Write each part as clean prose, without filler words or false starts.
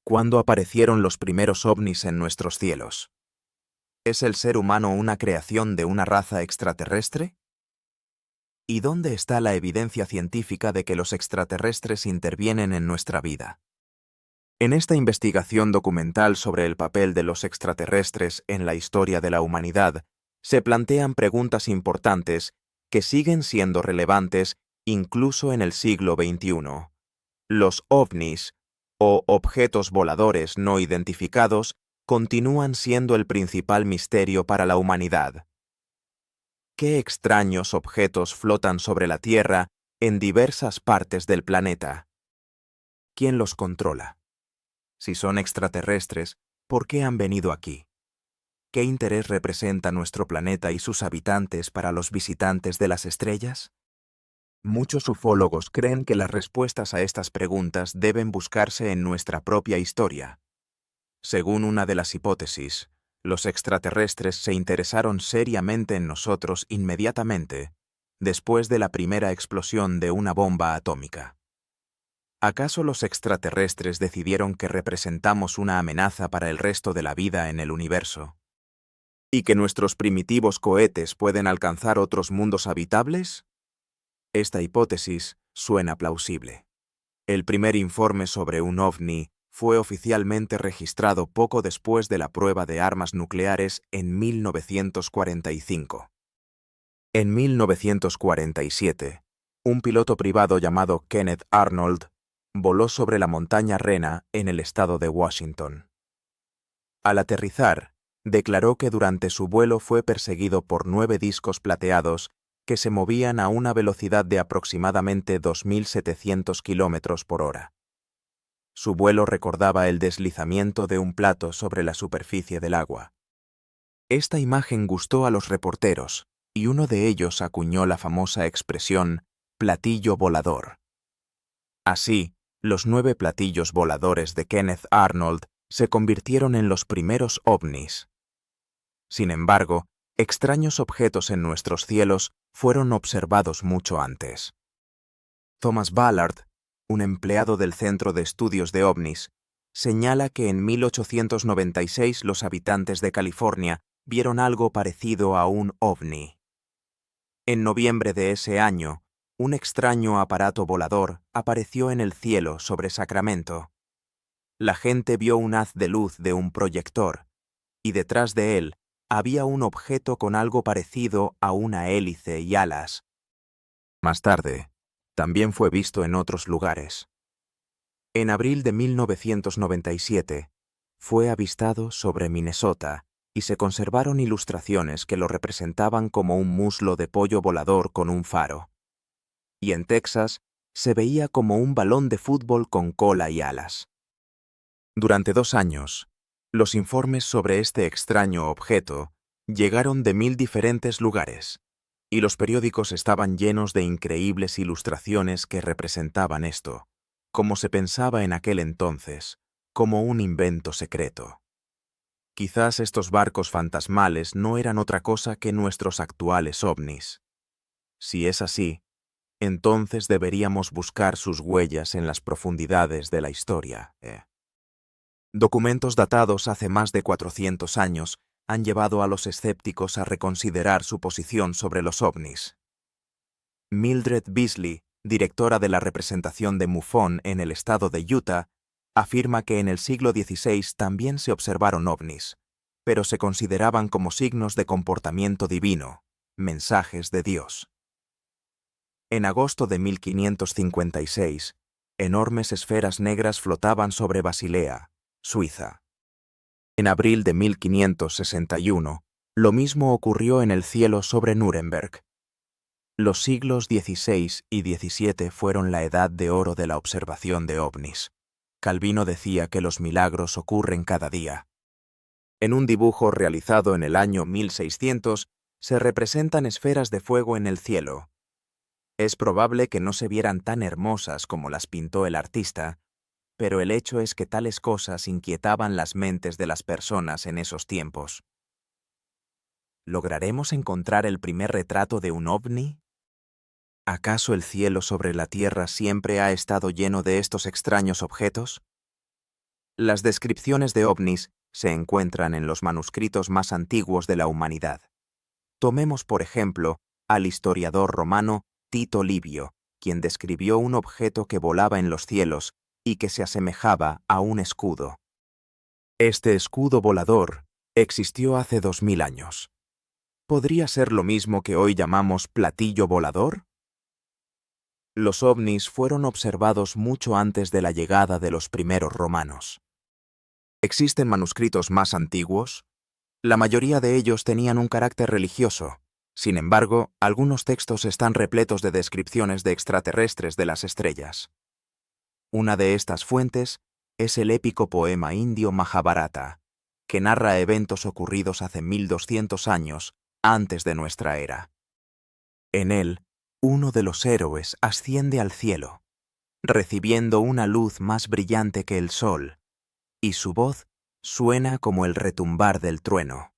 ¿Cuándo aparecieron los primeros ovnis en nuestros cielos? ¿Es el ser humano una creación de una raza extraterrestre? ¿Y dónde está la evidencia científica de que los extraterrestres intervienen en nuestra vida? En esta investigación documental sobre el papel de los extraterrestres en la historia de la humanidad, se plantean preguntas importantes que siguen siendo relevantes incluso en el siglo XXI. Los ovnis, o objetos voladores no identificados, continúan siendo el principal misterio para la humanidad. ¿Qué extraños objetos flotan sobre la Tierra en diversas partes del planeta? ¿Quién los controla? Si son extraterrestres, ¿por qué han venido aquí? ¿Qué interés representa nuestro planeta y sus habitantes para los visitantes de las estrellas? Muchos ufólogos creen que las respuestas a estas preguntas deben buscarse en nuestra propia historia. Según una de las hipótesis, los extraterrestres se interesaron seriamente en nosotros inmediatamente, después de la primera explosión de una bomba atómica. ¿Acaso los extraterrestres decidieron que representamos una amenaza para el resto de la vida en el universo? ¿Y que nuestros primitivos cohetes pueden alcanzar otros mundos habitables? Esta hipótesis suena plausible. El primer informe sobre un ovni fue oficialmente registrado poco después de la prueba de armas nucleares en 1945. En 1947, un piloto privado llamado Kenneth Arnold voló sobre la montaña Rena en el estado de Washington. Al aterrizar, declaró que durante su vuelo fue perseguido por 9 discos plateados que se movían a una velocidad de aproximadamente 2.700 kilómetros por hora. Su vuelo recordaba el deslizamiento de un plato sobre la superficie del agua. Esta imagen gustó a los reporteros, y uno de ellos acuñó la famosa expresión «platillo volador». Así, los 9 platillos voladores de Kenneth Arnold se convirtieron en los primeros ovnis. Sin embargo, extraños objetos en nuestros cielos fueron observados mucho antes. Thomas Ballard, un empleado del Centro de Estudios de OVNIs, señala que en 1896 los habitantes de California vieron algo parecido a un ovni. En noviembre de ese año, un extraño aparato volador apareció en el cielo sobre Sacramento. La gente vio un haz de luz de un proyector, y detrás de él había un objeto con algo parecido a una hélice y alas. Más tarde, también fue visto en otros lugares. En abril de 1997, fue avistado sobre Minnesota y se conservaron ilustraciones que lo representaban como un muslo de pollo volador con un faro. Y en Texas, se veía como un balón de fútbol con cola y alas. Durante 2 años, los informes sobre este extraño objeto llegaron de 1000 diferentes lugares, y los periódicos estaban llenos de increíbles ilustraciones que representaban esto, como se pensaba en aquel entonces, como un invento secreto. Quizás estos barcos fantasmales no eran otra cosa que nuestros actuales ovnis. Si es así, entonces deberíamos buscar sus huellas en las profundidades de la historia. Documentos datados hace más de 400 años han llevado a los escépticos a reconsiderar su posición sobre los ovnis. Mildred Beasley, directora de la representación de MUFON en el estado de Utah, afirma que en el siglo XVI también se observaron ovnis, pero se consideraban como signos de comportamiento divino, mensajes de Dios. En agosto de 1556, enormes esferas negras flotaban sobre Basilea, Suiza. En abril de 1561, lo mismo ocurrió en el cielo sobre Nuremberg. Los siglos XVI y XVII fueron la edad de oro de la observación de ovnis. Calvino decía que los milagros ocurren cada día. En un dibujo realizado en el año 1600, se representan esferas de fuego en el cielo. Es probable que no se vieran tan hermosas como las pintó el artista, pero el hecho es que tales cosas inquietaban las mentes de las personas en esos tiempos. ¿Lograremos encontrar el primer retrato de un ovni? ¿Acaso el cielo sobre la Tierra siempre ha estado lleno de estos extraños objetos? Las descripciones de ovnis se encuentran en los manuscritos más antiguos de la humanidad. Tomemos, por ejemplo, al historiador romano Tito Livio, quien describió un objeto que volaba en los cielos y que se asemejaba a un escudo. Este escudo volador existió hace 2000 años. ¿Podría ser lo mismo que hoy llamamos platillo volador? Los ovnis fueron observados mucho antes de la llegada de los primeros romanos. ¿Existen manuscritos más antiguos? La mayoría de ellos tenían un carácter religioso. Sin embargo, algunos textos están repletos de descripciones de extraterrestres de las estrellas. Una de estas fuentes es el épico poema indio Mahabharata, que narra eventos ocurridos hace 1200 años antes de nuestra era. En él, uno de los héroes asciende al cielo, recibiendo una luz más brillante que el sol, y su voz suena como el retumbar del trueno.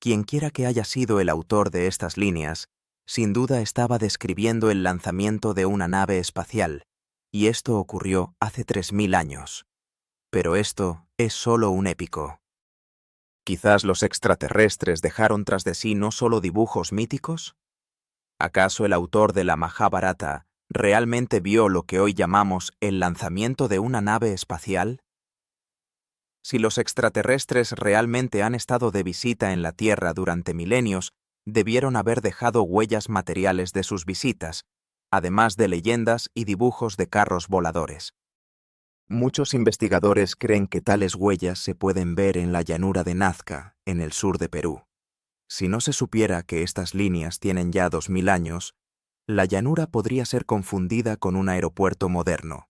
Quienquiera que haya sido el autor de estas líneas, sin duda estaba describiendo el lanzamiento de una nave espacial, y esto ocurrió hace 3000 años. Pero esto es solo un épico. ¿Quizás los extraterrestres dejaron tras de sí no solo dibujos míticos? ¿Acaso el autor de la Mahabharata realmente vio lo que hoy llamamos el lanzamiento de una nave espacial? Si los extraterrestres realmente han estado de visita en la Tierra durante milenios, debieron haber dejado huellas materiales de sus visitas, además de leyendas y dibujos de carros voladores. Muchos investigadores creen que tales huellas se pueden ver en la llanura de Nazca, en el sur de Perú. Si no se supiera que estas líneas tienen ya 2000 años, la llanura podría ser confundida con un aeropuerto moderno.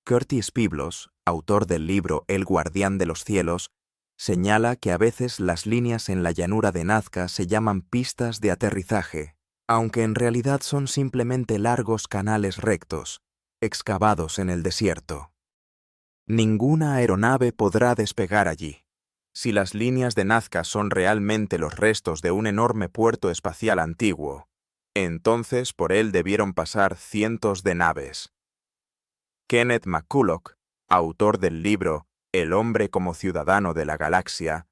Curtis Piblos, autor del libro El guardián de los cielos, señala que a veces las líneas en la llanura de Nazca se llaman pistas de aterrizaje, aunque en realidad son simplemente largos canales rectos, excavados en el desierto. Ninguna aeronave podrá despegar allí. Si las líneas de Nazca son realmente los restos de un enorme puerto espacial antiguo, entonces por él debieron pasar cientos de naves. Kenneth McCulloch, autor del libro El hombre como ciudadano de la galaxia,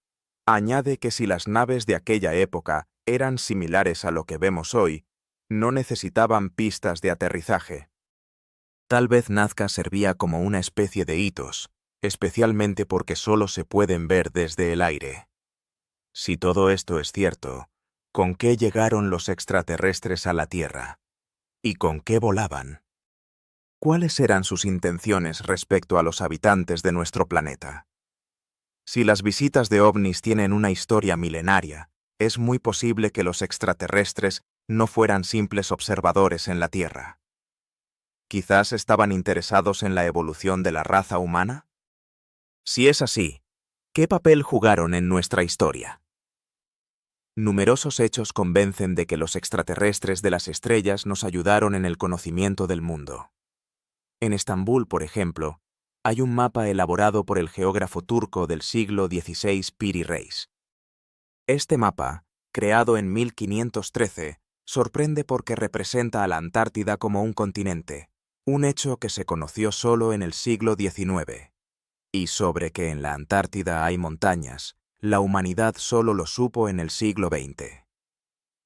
añade que si las naves de aquella época eran similares a lo que vemos hoy, no necesitaban pistas de aterrizaje. Tal vez Nazca servía como una especie de hitos, especialmente porque solo se pueden ver desde el aire. Si todo esto es cierto, ¿con qué llegaron los extraterrestres a la Tierra? ¿Y con qué volaban? ¿Cuáles eran sus intenciones respecto a los habitantes de nuestro planeta? Si las visitas de ovnis tienen una historia milenaria, es muy posible que los extraterrestres no fueran simples observadores en la Tierra. ¿Quizás estaban interesados en la evolución de la raza humana? Si es así, ¿qué papel jugaron en nuestra historia? Numerosos hechos convencen de que los extraterrestres de las estrellas nos ayudaron en el conocimiento del mundo. En Estambul, por ejemplo, hay un mapa elaborado por el geógrafo turco del siglo XVI Piri Reis. Este mapa, creado en 1513, sorprende porque representa a la Antártida como un continente, un hecho que se conoció solo en el siglo XIX. Y sobre que en la Antártida hay montañas, la humanidad solo lo supo en el siglo XX.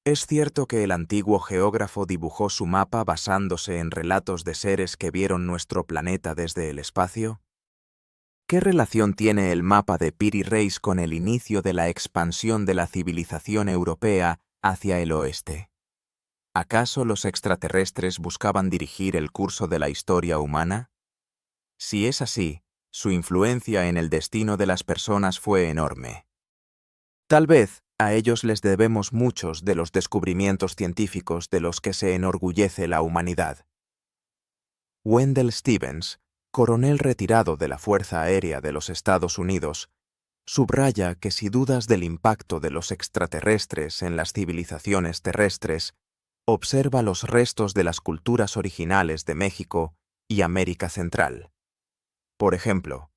¿Es cierto que el antiguo geógrafo dibujó su mapa basándose en relatos de seres que vieron nuestro planeta desde el espacio? ¿Qué relación tiene el mapa de Piri Reis con el inicio de la expansión de la civilización europea hacia el oeste? ¿Acaso los extraterrestres buscaban dirigir el curso de la historia humana? Si es así, su influencia en el destino de las personas fue enorme. Tal vez a ellos les debemos muchos de los descubrimientos científicos de los que se enorgullece la humanidad. Wendell Stevens, coronel retirado de la Fuerza Aérea de los Estados Unidos, subraya que si dudas del impacto de los extraterrestres en las civilizaciones terrestres, observa los restos de las culturas originales de México y América Central. Por ejemplo,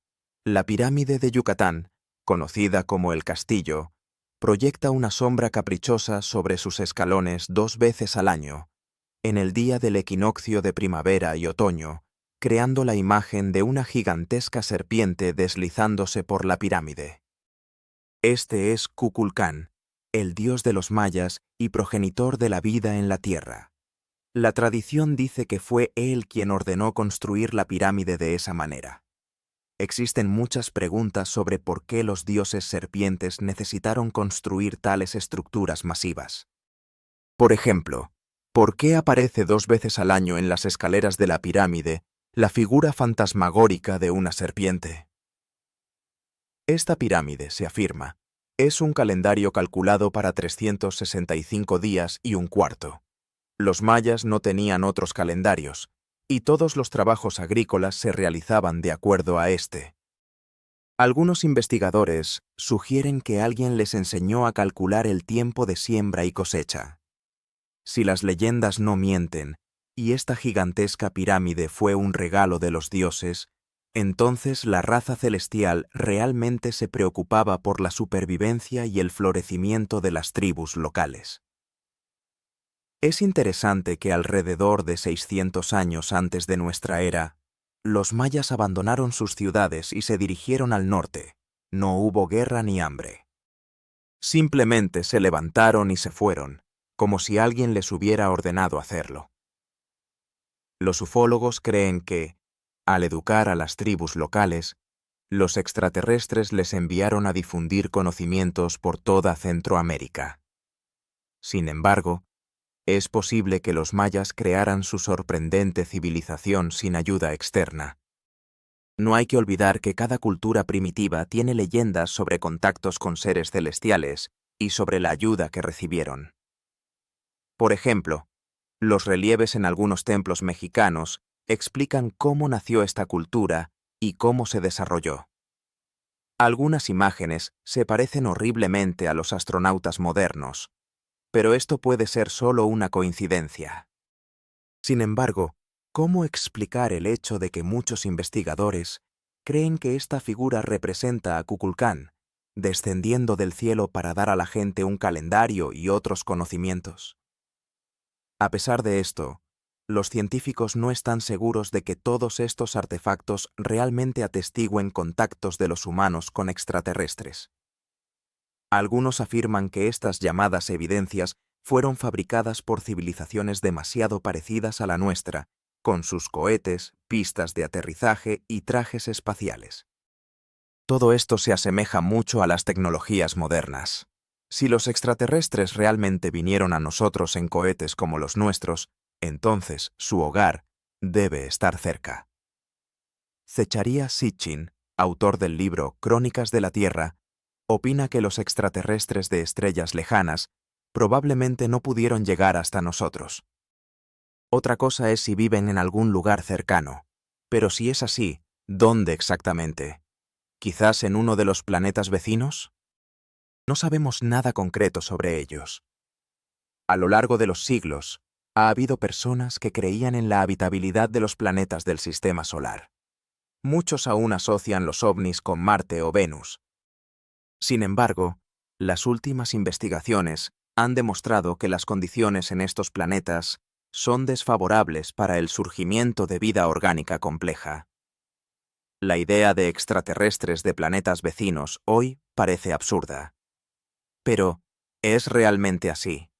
la pirámide de Yucatán, conocida como el Castillo, proyecta una sombra caprichosa sobre sus escalones 2 veces al año, en el día del equinoccio de primavera y otoño, creando la imagen de una gigantesca serpiente deslizándose por la pirámide. Este es Kukulcán, el dios de los mayas y progenitor de la vida en la tierra. La tradición dice que fue él quien ordenó construir la pirámide de esa manera. Existen muchas preguntas sobre por qué los dioses serpientes necesitaron construir tales estructuras masivas. Por ejemplo, ¿por qué aparece 2 veces al año en las escaleras de la pirámide la figura fantasmagórica de una serpiente? Esta pirámide, se afirma, es un calendario calculado para 365 días y un cuarto. Los mayas no tenían otros calendarios, y todos los trabajos agrícolas se realizaban de acuerdo a este. Algunos investigadores sugieren que alguien les enseñó a calcular el tiempo de siembra y cosecha. Si las leyendas no mienten, y esta gigantesca pirámide fue un regalo de los dioses, entonces la raza celestial realmente se preocupaba por la supervivencia y el florecimiento de las tribus locales. Es interesante que alrededor de 600 años antes de nuestra era, los mayas abandonaron sus ciudades y se dirigieron al norte. No hubo guerra ni hambre. Simplemente se levantaron y se fueron, como si alguien les hubiera ordenado hacerlo. Los ufólogos creen que, al educar a las tribus locales, los extraterrestres les enviaron a difundir conocimientos por toda Centroamérica. Sin embargo, es posible que los mayas crearan su sorprendente civilización sin ayuda externa. No hay que olvidar que cada cultura primitiva tiene leyendas sobre contactos con seres celestiales y sobre la ayuda que recibieron. Por ejemplo, los relieves en algunos templos mexicanos explican cómo nació esta cultura y cómo se desarrolló. Algunas imágenes se parecen horriblemente a los astronautas modernos, pero esto puede ser solo una coincidencia. Sin embargo, ¿cómo explicar el hecho de que muchos investigadores creen que esta figura representa a Kukulcán, descendiendo del cielo para dar a la gente un calendario y otros conocimientos? A pesar de esto, los científicos no están seguros de que todos estos artefactos realmente atestiguen contactos de los humanos con extraterrestres. Algunos afirman que estas llamadas evidencias fueron fabricadas por civilizaciones demasiado parecidas a la nuestra, con sus cohetes, pistas de aterrizaje y trajes espaciales. Todo esto se asemeja mucho a las tecnologías modernas. Si los extraterrestres realmente vinieron a nosotros en cohetes como los nuestros, entonces su hogar debe estar cerca. Zecharia Sitchin, autor del libro Crónicas de la Tierra, opina que los extraterrestres de estrellas lejanas probablemente no pudieron llegar hasta nosotros. Otra cosa es si viven en algún lugar cercano, pero si es así, ¿dónde exactamente? ¿Quizás en uno de los planetas vecinos? No sabemos nada concreto sobre ellos. A lo largo de los siglos, ha habido personas que creían en la habitabilidad de los planetas del sistema solar. Muchos aún asocian los ovnis con Marte o Venus. Sin embargo, las últimas investigaciones han demostrado que las condiciones en estos planetas son desfavorables para el surgimiento de vida orgánica compleja. La idea de extraterrestres de planetas vecinos hoy parece absurda. Pero, ¿es realmente así?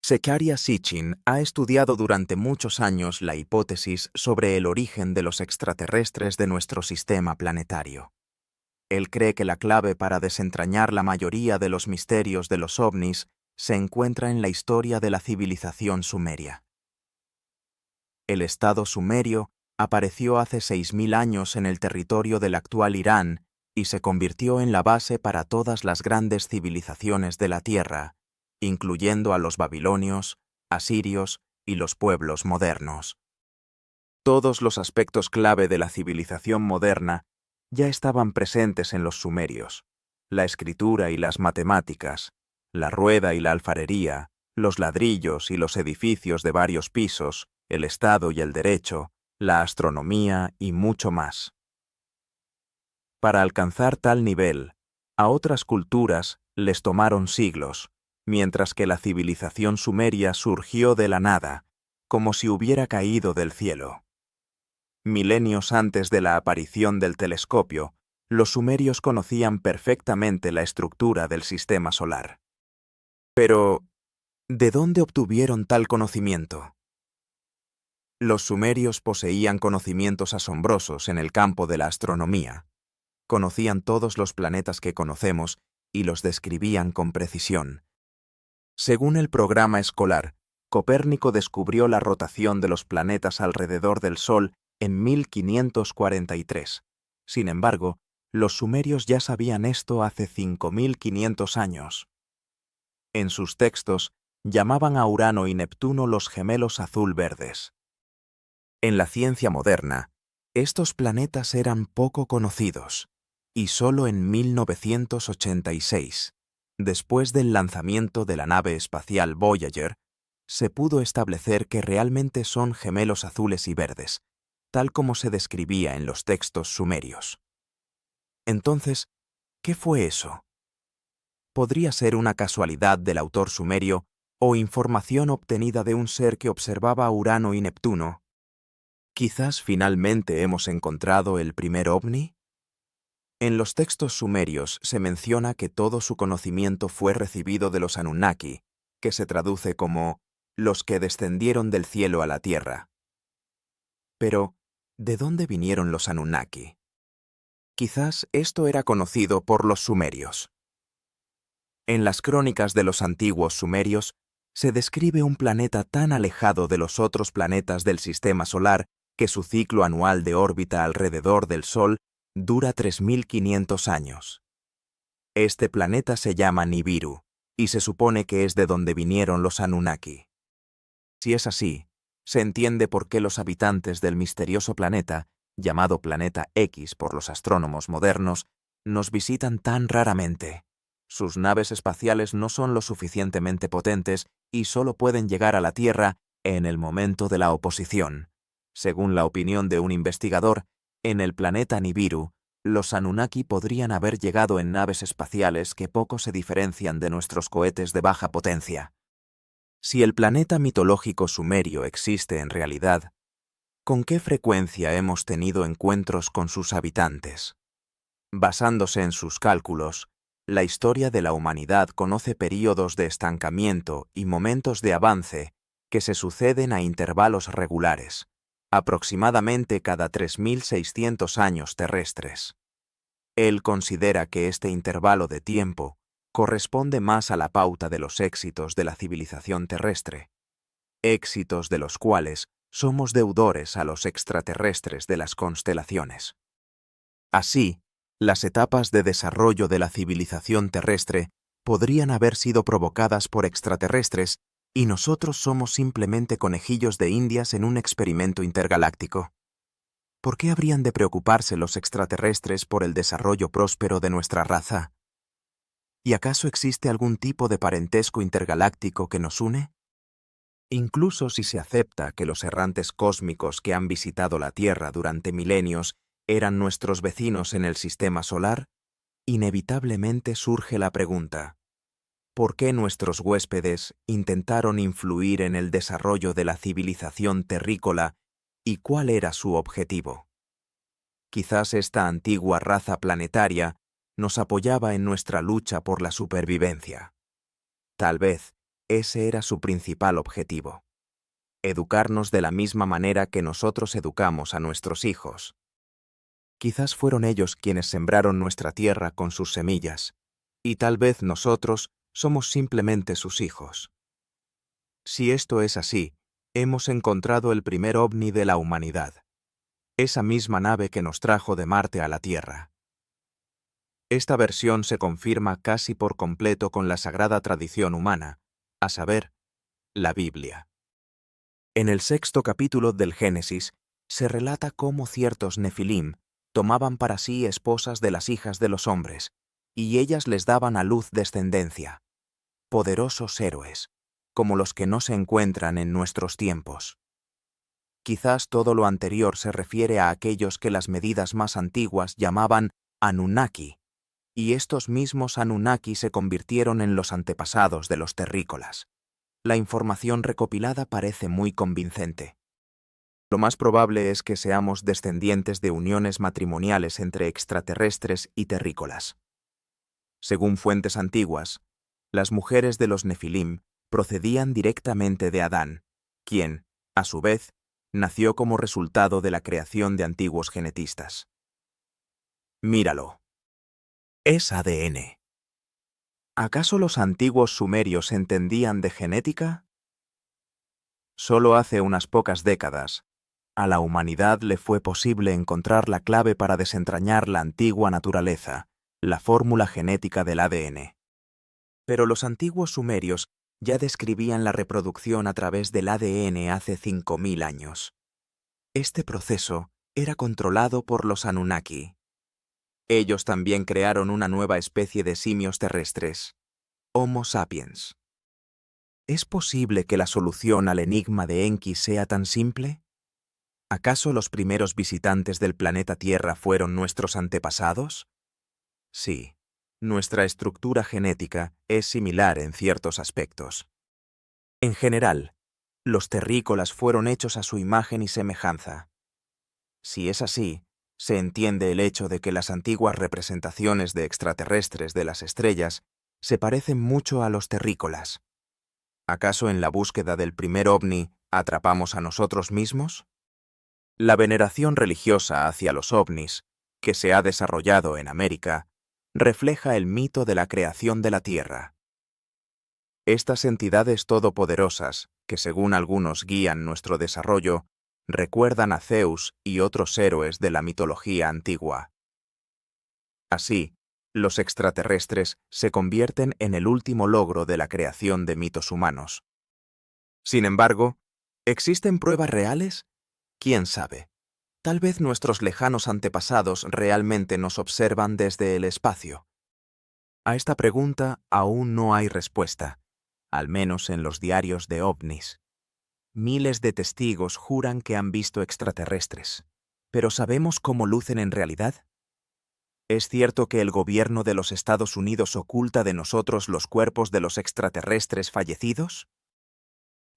Zecharia Sitchin ha estudiado durante muchos años la hipótesis sobre el origen de los extraterrestres de nuestro sistema planetario. Él cree que la clave para desentrañar la mayoría de los misterios de los ovnis se encuentra en la historia de la civilización sumeria. El estado sumerio apareció hace 6.000 años en el territorio del actual Irán y se convirtió en la base para todas las grandes civilizaciones de la Tierra, incluyendo a los babilonios, asirios y los pueblos modernos. Todos los aspectos clave de la civilización moderna ya estaban presentes en los sumerios: la escritura y las matemáticas, la rueda y la alfarería, los ladrillos y los edificios de varios pisos, el Estado y el derecho, la astronomía y mucho más. Para alcanzar tal nivel, a otras culturas les tomaron siglos, mientras que la civilización sumeria surgió de la nada, como si hubiera caído del cielo. Milenios antes de la aparición del telescopio, los sumerios conocían perfectamente la estructura del sistema solar. Pero, ¿de dónde obtuvieron tal conocimiento? Los sumerios poseían conocimientos asombrosos en el campo de la astronomía. Conocían todos los planetas que conocemos y los describían con precisión. Según el programa escolar, Copérnico descubrió la rotación de los planetas alrededor del Sol en 1543. Sin embargo, los sumerios ya sabían esto hace 5500 años. En sus textos, llamaban a Urano y Neptuno los gemelos azul-verdes. En la ciencia moderna, estos planetas eran poco conocidos, y solo en 1986, después del lanzamiento de la nave espacial Voyager, se pudo establecer que realmente son gemelos azules y verdes, tal como se describía en los textos sumerios. Entonces, ¿qué fue eso? ¿Podría ser una casualidad del autor sumerio o información obtenida de un ser que observaba a Urano y Neptuno? ¿Quizás finalmente hemos encontrado el primer ovni? En los textos sumerios se menciona que todo su conocimiento fue recibido de los Anunnaki, que se traduce como los que descendieron del cielo a la tierra. Pero, ¿de dónde vinieron los Anunnaki? Quizás esto era conocido por los sumerios. En las crónicas de los antiguos sumerios se describe un planeta tan alejado de los otros planetas del sistema solar que su ciclo anual de órbita alrededor del Sol dura 3500 años. Este planeta se llama Nibiru, y se supone que es de donde vinieron los Anunnaki. Si es así, se entiende por qué los habitantes del misterioso planeta, llamado Planeta X por los astrónomos modernos, nos visitan tan raramente. Sus naves espaciales no son lo suficientemente potentes y solo pueden llegar a la Tierra en el momento de la oposición. Según la opinión de un investigador, en el planeta Nibiru, los Anunnaki podrían haber llegado en naves espaciales que poco se diferencian de nuestros cohetes de baja potencia. Si el planeta mitológico sumerio existe en realidad, ¿con qué frecuencia hemos tenido encuentros con sus habitantes? Basándose en sus cálculos, la historia de la humanidad conoce períodos de estancamiento y momentos de avance que se suceden a intervalos regulares, aproximadamente cada 3600 años terrestres. Él considera que este intervalo de tiempo corresponde más a la pauta de los éxitos de la civilización terrestre, éxitos de los cuales somos deudores a los extraterrestres de las constelaciones. Así, las etapas de desarrollo de la civilización terrestre podrían haber sido provocadas por extraterrestres y nosotros somos simplemente conejillos de indias en un experimento intergaláctico. ¿Por qué habrían de preocuparse los extraterrestres por el desarrollo próspero de nuestra raza? ¿Y acaso existe algún tipo de parentesco intergaláctico que nos une? Incluso si se acepta que los errantes cósmicos que han visitado la Tierra durante milenios eran nuestros vecinos en el sistema solar, inevitablemente surge la pregunta: ¿por qué nuestros huéspedes intentaron influir en el desarrollo de la civilización terrícola y cuál era su objetivo? Quizás esta antigua raza planetaria nos apoyaba en nuestra lucha por la supervivencia. Tal vez ese era su principal objetivo: educarnos de la misma manera que nosotros educamos a nuestros hijos. Quizás fueron ellos quienes sembraron nuestra tierra con sus semillas, y tal vez nosotros somos simplemente sus hijos. Si esto es así, hemos encontrado el primer ovni de la humanidad, esa misma nave que nos trajo de Marte a la Tierra. Esta versión se confirma casi por completo con la sagrada tradición humana, a saber, la Biblia. En el 6º capítulo del Génesis se relata cómo ciertos nefilim tomaban para sí esposas de las hijas de los hombres, y ellas les daban a luz descendencia, poderosos héroes, como los que no se encuentran en nuestros tiempos. Quizás todo lo anterior se refiere a aquellos que las medidas más antiguas llamaban Anunnaki, y estos mismos Anunnaki se convirtieron en los antepasados de los terrícolas. La información recopilada parece muy convincente. Lo más probable es que seamos descendientes de uniones matrimoniales entre extraterrestres y terrícolas. Según fuentes antiguas, las mujeres de los Nefilim procedían directamente de Adán, quien, a su vez, nació como resultado de la creación de antiguos genetistas. Míralo. Es ADN. ¿Acaso los antiguos sumerios entendían de genética? Solo hace unas pocas décadas, a la humanidad le fue posible encontrar la clave para desentrañar la antigua naturaleza, la fórmula genética del ADN. Pero los antiguos sumerios ya describían la reproducción a través del ADN hace 5000 años. Este proceso era controlado por los Anunnaki. Ellos también crearon una nueva especie de simios terrestres, Homo sapiens. ¿Es posible que la solución al enigma de Enki sea tan simple? ¿Acaso los primeros visitantes del planeta Tierra fueron nuestros antepasados? Sí, nuestra estructura genética es similar en ciertos aspectos. En general, los terrícolas fueron hechos a su imagen y semejanza. Si es así, se entiende el hecho de que las antiguas representaciones de extraterrestres de las estrellas se parecen mucho a los terrícolas. ¿Acaso en la búsqueda del primer ovni atrapamos a nosotros mismos? La veneración religiosa hacia los ovnis, que se ha desarrollado en América, refleja el mito de la creación de la Tierra. Estas entidades todopoderosas, que según algunos guían nuestro desarrollo, recuerdan a Zeus y otros héroes de la mitología antigua. Así, los extraterrestres se convierten en el último logro de la creación de mitos humanos. Sin embargo, ¿existen pruebas reales? ¿Quién sabe? Tal vez nuestros lejanos antepasados realmente nos observan desde el espacio. A esta pregunta aún no hay respuesta, al menos en los diarios de ovnis. Miles de testigos juran que han visto extraterrestres, pero ¿sabemos cómo lucen en realidad? ¿Es cierto que el gobierno de los Estados Unidos oculta de nosotros los cuerpos de los extraterrestres fallecidos?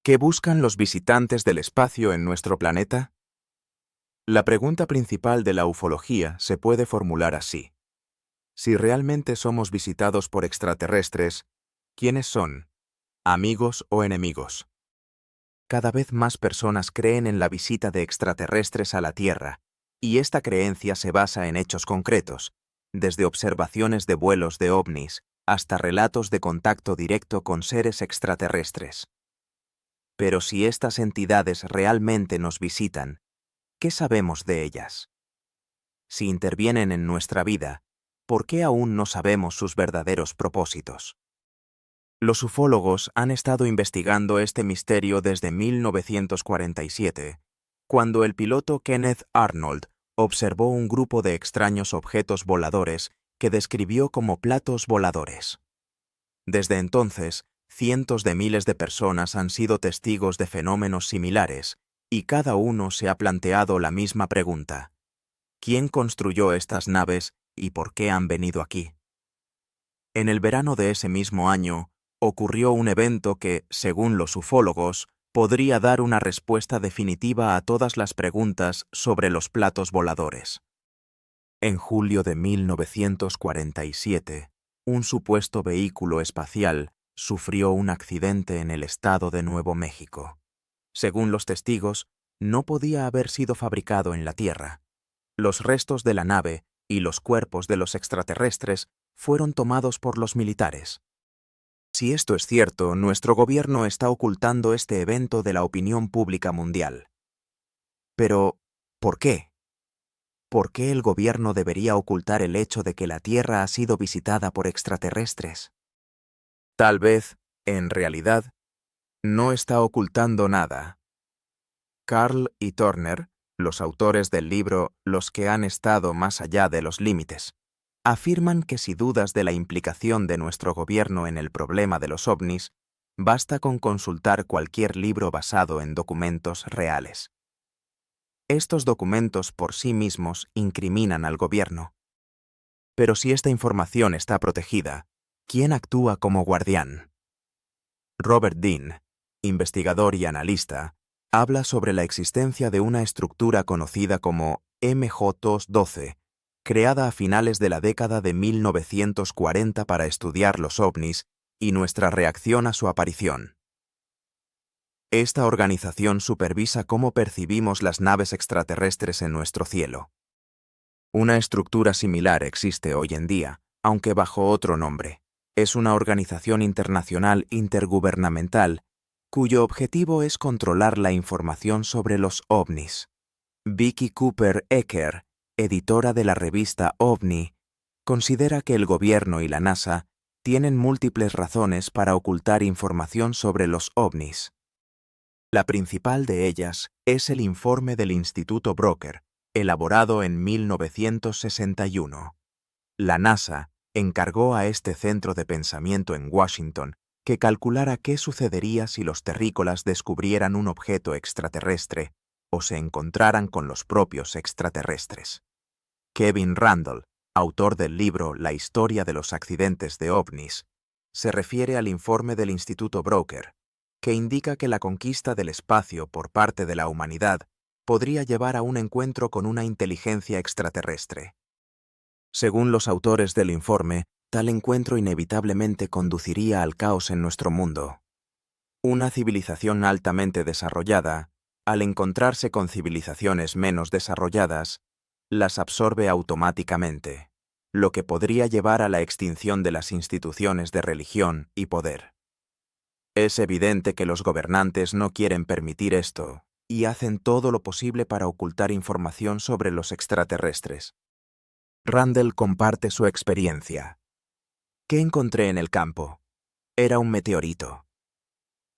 ¿Qué buscan los visitantes del espacio en nuestro planeta? La pregunta principal de la ufología se puede formular así. Si realmente somos visitados por extraterrestres, ¿quiénes son? ¿Amigos o enemigos? Cada vez más personas creen en la visita de extraterrestres a la Tierra, y esta creencia se basa en hechos concretos, desde observaciones de vuelos de ovnis hasta relatos de contacto directo con seres extraterrestres. Pero si estas entidades realmente nos visitan, ¿qué sabemos de ellas? Si intervienen en nuestra vida, ¿por qué aún no sabemos sus verdaderos propósitos? Los ufólogos han estado investigando este misterio desde 1947, cuando el piloto Kenneth Arnold observó un grupo de extraños objetos voladores que describió como platos voladores. Desde entonces, cientos de miles de personas han sido testigos de fenómenos similares, y cada uno se ha planteado la misma pregunta: ¿quién construyó estas naves y por qué han venido aquí? En el verano de ese mismo año, ocurrió un evento que, según los ufólogos, podría dar una respuesta definitiva a todas las preguntas sobre los platos voladores. En julio de 1947, un supuesto vehículo espacial sufrió un accidente en el estado de Nuevo México. Según los testigos, no podía haber sido fabricado en la Tierra. Los restos de la nave y los cuerpos de los extraterrestres fueron tomados por los militares. Si esto es cierto, nuestro gobierno está ocultando este evento de la opinión pública mundial. Pero, ¿por qué? ¿Por qué el gobierno debería ocultar el hecho de que la Tierra ha sido visitada por extraterrestres? Tal vez, en realidad, no está ocultando nada. Carl y Turner, los autores del libro Los que han estado más allá de los límites, afirman que si dudas de la implicación de nuestro gobierno en el problema de los ovnis, basta con consultar cualquier libro basado en documentos reales. Estos documentos por sí mismos incriminan al gobierno. Pero si esta información está protegida, ¿quién actúa como guardián? Robert Dean, investigador y analista, habla sobre la existencia de una estructura conocida como MJ-12, creada a finales de la década de 1940 para estudiar los ovnis y nuestra reacción a su aparición. Esta organización supervisa cómo percibimos las naves extraterrestres en nuestro cielo. Una estructura similar existe hoy en día, aunque bajo otro nombre. Es una organización internacional intergubernamental cuyo objetivo es controlar la información sobre los ovnis. Vicky Cooper Ecker, editora de la revista OVNI, considera que el gobierno y la NASA tienen múltiples razones para ocultar información sobre los ovnis. La principal de ellas es el informe del Instituto Broker, elaborado en 1961. La NASA encargó a este centro de pensamiento en Washington que calculara qué sucedería si los terrícolas descubrieran un objeto extraterrestre o se encontraran con los propios extraterrestres. Kevin Randle, autor del libro La historia de los accidentes de ovnis, se refiere al informe del Instituto Broker, que indica que la conquista del espacio por parte de la humanidad podría llevar a un encuentro con una inteligencia extraterrestre. Según los autores del informe, tal encuentro inevitablemente conduciría al caos en nuestro mundo. Una civilización altamente desarrollada, al encontrarse con civilizaciones menos desarrolladas, las absorbe automáticamente, lo que podría llevar a la extinción de las instituciones de religión y poder. Es evidente que los gobernantes no quieren permitir esto y hacen todo lo posible para ocultar información sobre los extraterrestres. Randall comparte su experiencia. ¿Qué encontré en el campo? Era un meteorito.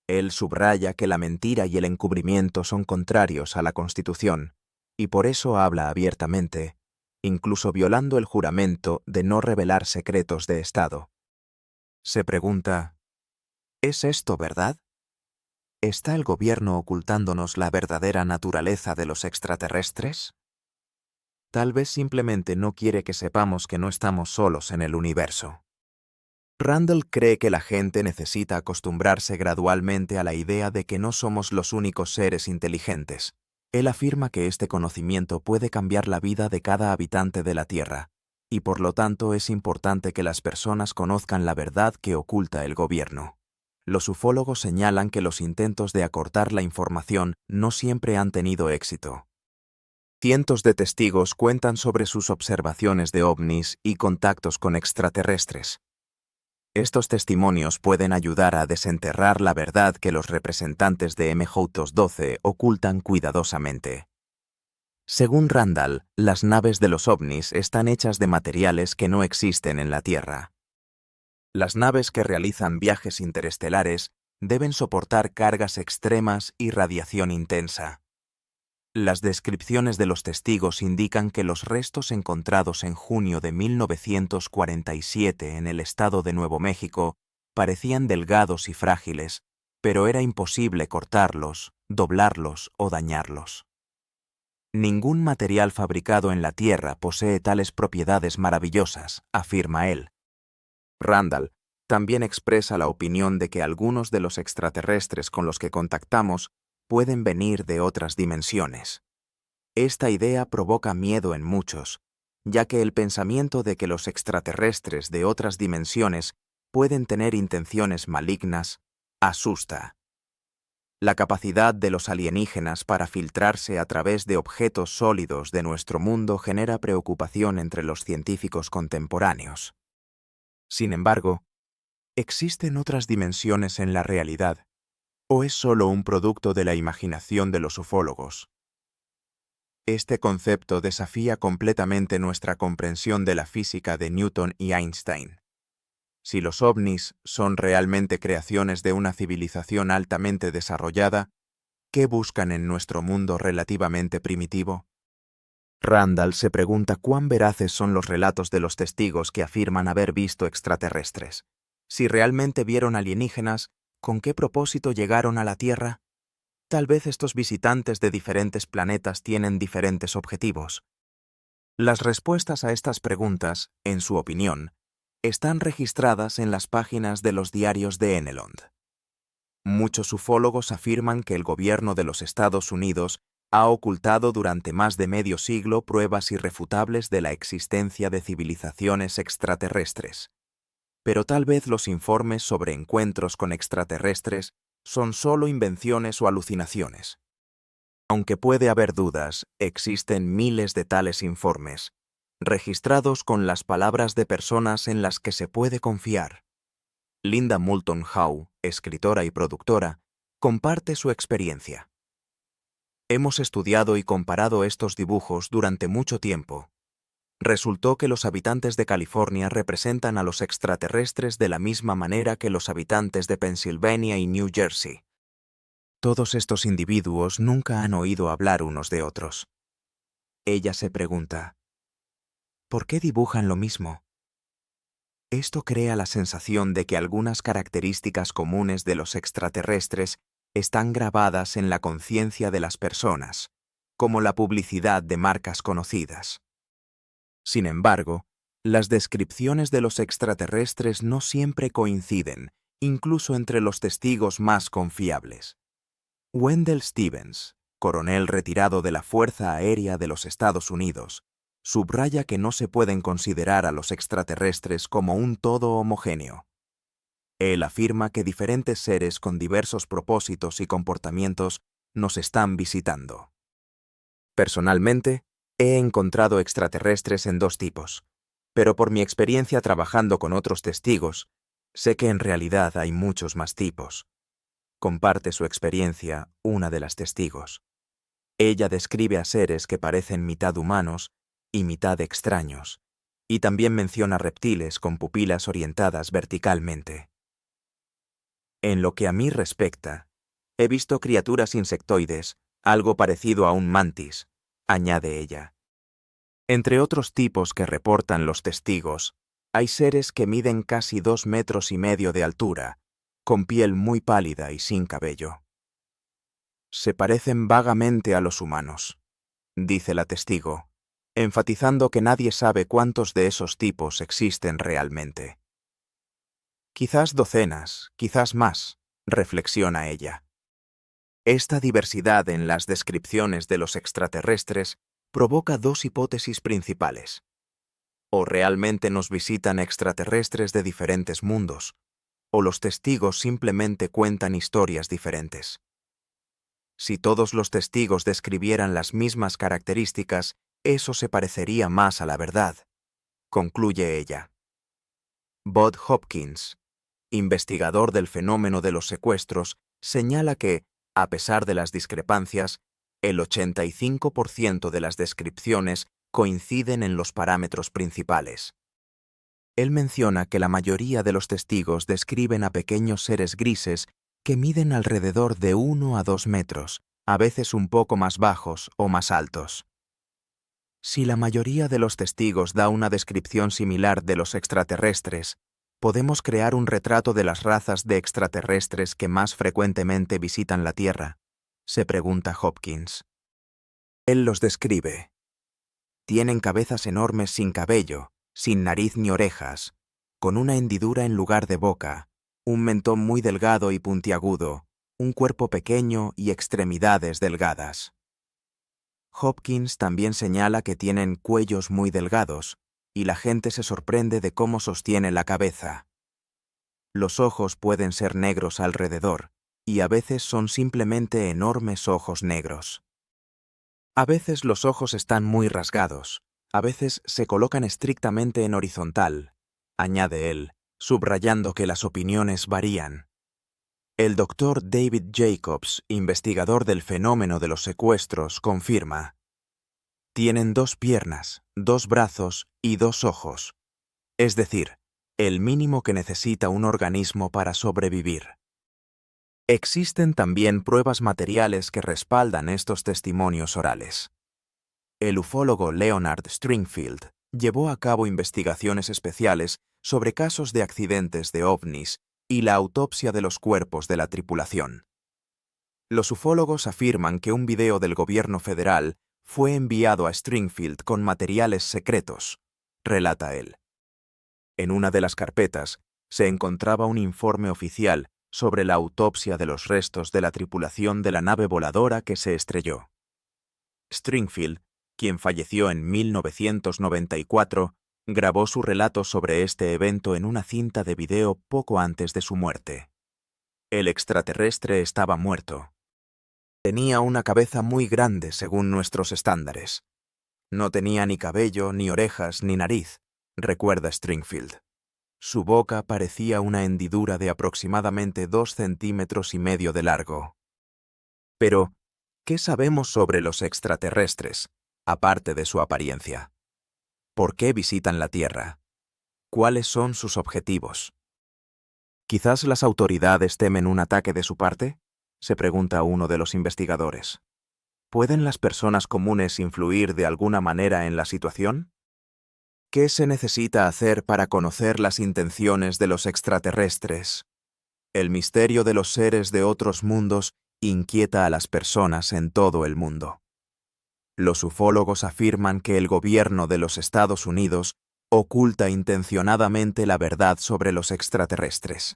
Él subraya que la mentira y el encubrimiento son contrarios a la Constitución, y por eso habla abiertamente, incluso violando el juramento de no revelar secretos de Estado. Se pregunta, ¿es esto verdad? ¿Está el gobierno ocultándonos la verdadera naturaleza de los extraterrestres? Tal vez simplemente no quiere que sepamos que no estamos solos en el universo. Randall cree que la gente necesita acostumbrarse gradualmente a la idea de que no somos los únicos seres inteligentes. Él afirma que este conocimiento puede cambiar la vida de cada habitante de la Tierra, y por lo tanto es importante que las personas conozcan la verdad que oculta el gobierno. Los ufólogos señalan que los intentos de acortar la información no siempre han tenido éxito. Cientos de testigos cuentan sobre sus observaciones de ovnis y contactos con extraterrestres. Estos testimonios pueden ayudar a desenterrar la verdad que los representantes de MJ-12 ocultan cuidadosamente. Según Randall, las naves de los ovnis están hechas de materiales que no existen en la Tierra. Las naves que realizan viajes interestelares deben soportar cargas extremas y radiación intensa. Las descripciones de los testigos indican que los restos encontrados en junio de 1947 en el estado de Nuevo México parecían delgados y frágiles, pero era imposible cortarlos, doblarlos o dañarlos. Ningún material fabricado en la Tierra posee tales propiedades maravillosas, afirma él. Randall también expresa la opinión de que algunos de los extraterrestres con los que contactamos pueden venir de otras dimensiones. Esta idea provoca miedo en muchos, ya que el pensamiento de que los extraterrestres de otras dimensiones pueden tener intenciones malignas asusta. La capacidad de los alienígenas para filtrarse a través de objetos sólidos de nuestro mundo genera preocupación entre los científicos contemporáneos. Sin embargo, ¿existen otras dimensiones en la realidad? ¿O es solo un producto de la imaginación de los ufólogos? Este concepto desafía completamente nuestra comprensión de la física de Newton y Einstein. Si los ovnis son realmente creaciones de una civilización altamente desarrollada, ¿qué buscan en nuestro mundo relativamente primitivo? Randall se pregunta cuán veraces son los relatos de los testigos que afirman haber visto extraterrestres. Si realmente vieron alienígenas, ¿con qué propósito llegaron a la Tierra? Tal vez estos visitantes de diferentes planetas tienen diferentes objetivos. Las respuestas a estas preguntas, en su opinión, están registradas en las páginas de los diarios de Enelond. Muchos ufólogos afirman que el gobierno de los Estados Unidos ha ocultado durante más de medio siglo pruebas irrefutables de la existencia de civilizaciones extraterrestres. Pero tal vez los informes sobre encuentros con extraterrestres son solo invenciones o alucinaciones. Aunque puede haber dudas, existen miles de tales informes, registrados con las palabras de personas en las que se puede confiar. Linda Moulton Howe, escritora y productora, comparte su experiencia. Hemos estudiado y comparado estos dibujos durante mucho tiempo. Resultó que los habitantes de California representan a los extraterrestres de la misma manera que los habitantes de Pensilvania y New Jersey. Todos estos individuos nunca han oído hablar unos de otros. Ella se pregunta, ¿por qué dibujan lo mismo? Esto crea la sensación de que algunas características comunes de los extraterrestres están grabadas en la conciencia de las personas, como la publicidad de marcas conocidas. Sin embargo, las descripciones de los extraterrestres no siempre coinciden, incluso entre los testigos más confiables. Wendell Stevens, coronel retirado de la Fuerza Aérea de los Estados Unidos, subraya que no se pueden considerar a los extraterrestres como un todo homogéneo. Él afirma que diferentes seres con diversos propósitos y comportamientos nos están visitando. Personalmente, he encontrado extraterrestres en dos tipos, pero por mi experiencia trabajando con otros testigos, sé que en realidad hay muchos más tipos. Comparte su experiencia una de las testigos. Ella describe a seres que parecen mitad humanos y mitad extraños, y también menciona reptiles con pupilas orientadas verticalmente. En lo que a mí respecta, he visto criaturas insectoides, algo parecido a un mantis, añade ella. Entre otros tipos que reportan los testigos, hay seres que miden casi 2,5 metros de altura, con piel muy pálida y sin cabello. Se parecen vagamente a los humanos, dice la testigo, enfatizando que nadie sabe cuántos de esos tipos existen realmente. Quizás docenas, quizás más, reflexiona ella. Esta diversidad en las descripciones de los extraterrestres provoca dos hipótesis principales. O realmente nos visitan extraterrestres de diferentes mundos, o los testigos simplemente cuentan historias diferentes. Si todos los testigos describieran las mismas características, eso se parecería más a la verdad, concluye ella. Bud Hopkins, investigador del fenómeno de los secuestros, señala que, a pesar de las discrepancias, el 85% de las descripciones coinciden en los parámetros principales. Él menciona que la mayoría de los testigos describen a pequeños seres grises que miden alrededor de 1 a 2 metros, a veces un poco más bajos o más altos. Si la mayoría de los testigos da una descripción similar de los extraterrestres, podemos crear un retrato de las razas de extraterrestres que más frecuentemente visitan la Tierra, se pregunta Hopkins. Él los describe. Tienen cabezas enormes sin cabello, sin nariz ni orejas, con una hendidura en lugar de boca, un mentón muy delgado y puntiagudo, un cuerpo pequeño y extremidades delgadas. Hopkins también señala que tienen cuellos muy delgados, y la gente se sorprende de cómo sostiene la cabeza. Los ojos pueden ser negros alrededor, y a veces son simplemente enormes ojos negros. A veces los ojos están muy rasgados, a veces se colocan estrictamente en horizontal, añade él, subrayando que las opiniones varían. El doctor David Jacobs, investigador del fenómeno de los secuestros, confirma: tienen 2 piernas, 2 brazos y 2 ojos, es decir, el mínimo que necesita un organismo para sobrevivir. Existen también pruebas materiales que respaldan estos testimonios orales. El ufólogo Leonard Stringfield llevó a cabo investigaciones especiales sobre casos de accidentes de ovnis y la autopsia de los cuerpos de la tripulación. Los ufólogos afirman que un video del gobierno federal fue enviado a Stringfield con materiales secretos, relata él. En una de las carpetas se encontraba un informe oficial sobre la autopsia de los restos de la tripulación de la nave voladora que se estrelló. Stringfield, quien falleció en 1994, grabó su relato sobre este evento en una cinta de video poco antes de su muerte. El extraterrestre estaba muerto. Tenía una cabeza muy grande según nuestros estándares. No tenía ni cabello, ni orejas, ni nariz, recuerda Stringfield. Su boca parecía una hendidura de aproximadamente 2,5 centímetros de largo. Pero, ¿qué sabemos sobre los extraterrestres, aparte de su apariencia? ¿Por qué visitan la Tierra? ¿Cuáles son sus objetivos? ¿Quizás las autoridades temen un ataque de su parte?, se pregunta uno de los investigadores. ¿Pueden las personas comunes influir de alguna manera en la situación? ¿Qué se necesita hacer para conocer las intenciones de los extraterrestres? El misterio de los seres de otros mundos inquieta a las personas en todo el mundo. Los ufólogos afirman que el gobierno de los Estados Unidos oculta intencionadamente la verdad sobre los extraterrestres.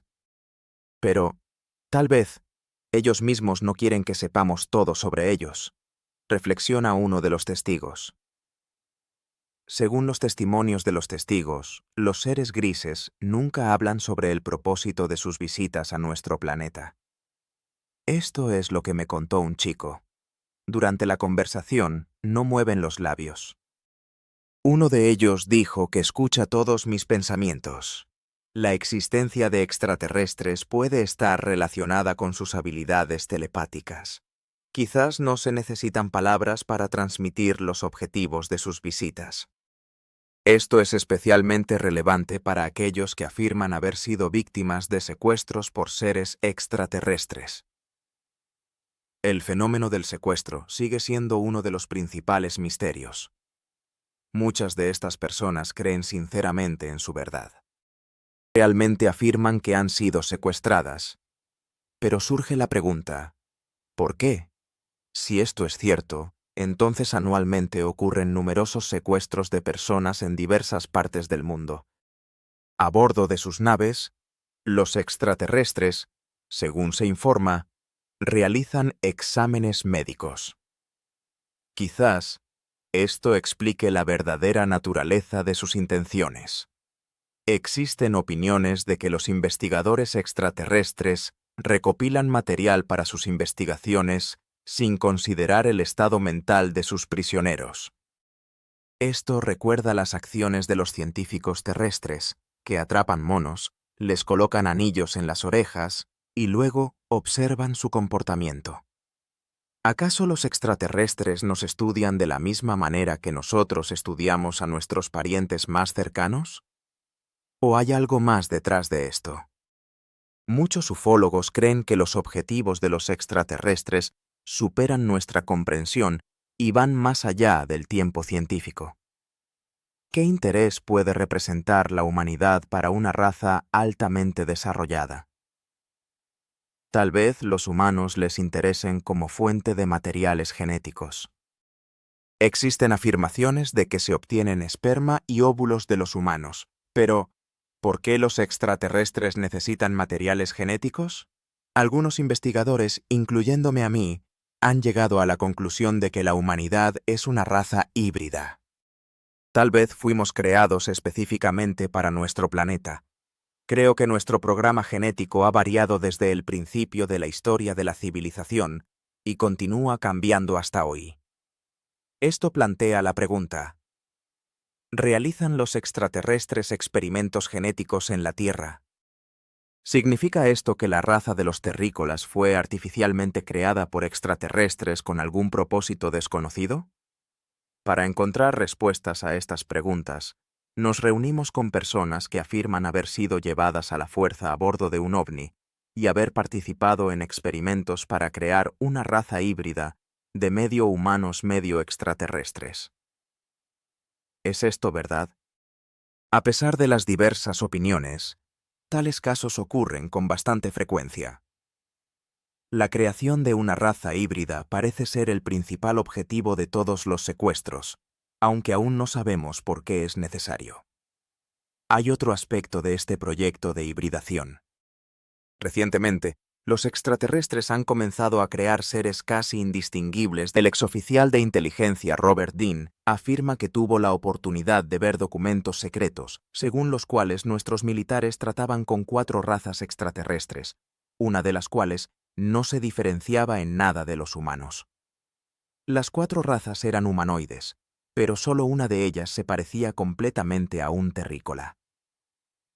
Pero, tal vez, ellos mismos no quieren que sepamos todo sobre ellos, reflexiona uno de los testigos. Según los testimonios de los testigos, los seres grises nunca hablan sobre el propósito de sus visitas a nuestro planeta. Esto es lo que me contó un chico. Durante la conversación, no mueven los labios. Uno de ellos dijo que escucha todos mis pensamientos. La existencia de extraterrestres puede estar relacionada con sus habilidades telepáticas. Quizás no se necesitan palabras para transmitir los objetivos de sus visitas. Esto es especialmente relevante para aquellos que afirman haber sido víctimas de secuestros por seres extraterrestres. El fenómeno del secuestro sigue siendo uno de los principales misterios. Muchas de estas personas creen sinceramente en su verdad. Realmente afirman que han sido secuestradas. Pero surge la pregunta, ¿por qué? Si esto es cierto, entonces anualmente ocurren numerosos secuestros de personas en diversas partes del mundo. A bordo de sus naves, los extraterrestres, según se informa, realizan exámenes médicos. Quizás esto explique la verdadera naturaleza de sus intenciones. Existen opiniones de que los investigadores extraterrestres recopilan material para sus investigaciones sin considerar el estado mental de sus prisioneros. Esto recuerda las acciones de los científicos terrestres, que atrapan monos, les colocan anillos en las orejas y luego observan su comportamiento. ¿Acaso los extraterrestres nos estudian de la misma manera que nosotros estudiamos a nuestros parientes más cercanos? ¿O hay algo más detrás de esto? Muchos ufólogos creen que los objetivos de los extraterrestres superan nuestra comprensión y van más allá del tiempo científico. ¿Qué interés puede representar la humanidad para una raza altamente desarrollada? Tal vez los humanos les interesen como fuente de materiales genéticos. Existen afirmaciones de que se obtienen esperma y óvulos de los humanos, pero ¿por qué los extraterrestres necesitan materiales genéticos? Algunos investigadores, incluyéndome a mí, han llegado a la conclusión de que la humanidad es una raza híbrida. Tal vez fuimos creados específicamente para nuestro planeta. Creo que nuestro programa genético ha variado desde el principio de la historia de la civilización y continúa cambiando hasta hoy. Esto plantea la pregunta: ¿realizan los extraterrestres experimentos genéticos en la Tierra? ¿Significa esto que la raza de los terrícolas fue artificialmente creada por extraterrestres con algún propósito desconocido? Para encontrar respuestas a estas preguntas, nos reunimos con personas que afirman haber sido llevadas a la fuerza a bordo de un ovni y haber participado en experimentos para crear una raza híbrida de medio humanos medio extraterrestres. ¿Es esto verdad? A pesar de las diversas opiniones, tales casos ocurren con bastante frecuencia. La creación de una raza híbrida parece ser el principal objetivo de todos los secuestros, aunque aún no sabemos por qué es necesario. Hay otro aspecto de este proyecto de hibridación. Recientemente, los extraterrestres han comenzado a crear seres casi indistinguibles. El exoficial de inteligencia Robert Dean afirma que tuvo la oportunidad de ver documentos secretos, según los cuales nuestros militares trataban con 4 razas extraterrestres, una de las cuales no se diferenciaba en nada de los humanos. Las 4 razas eran humanoides, pero solo una de ellas se parecía completamente a un terrícola.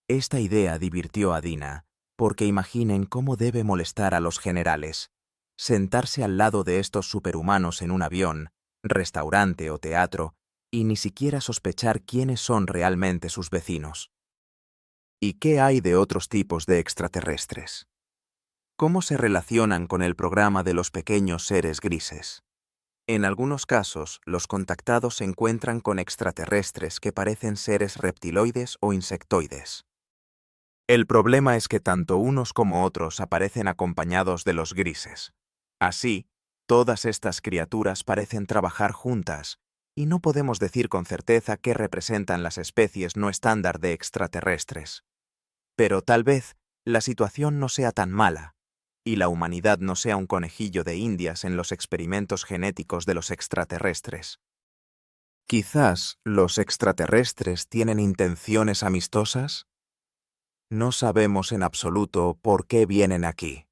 Esta idea divirtió a Dina, porque imaginen cómo debe molestar a los generales sentarse al lado de estos superhumanos en un avión, restaurante o teatro, y ni siquiera sospechar quiénes son realmente sus vecinos. ¿Y qué hay de otros tipos de extraterrestres? ¿Cómo se relacionan con el programa de los pequeños seres grises? En algunos casos, los contactados se encuentran con extraterrestres que parecen seres reptiloides o insectoides. El problema es que tanto unos como otros aparecen acompañados de los grises. Así, todas estas criaturas parecen trabajar juntas, y no podemos decir con certeza qué representan las especies no estándar de extraterrestres. Pero tal vez la situación no sea tan mala, y la humanidad no sea un conejillo de indias en los experimentos genéticos de los extraterrestres. Quizás los extraterrestres tienen intenciones amistosas. No sabemos en absoluto por qué vienen aquí,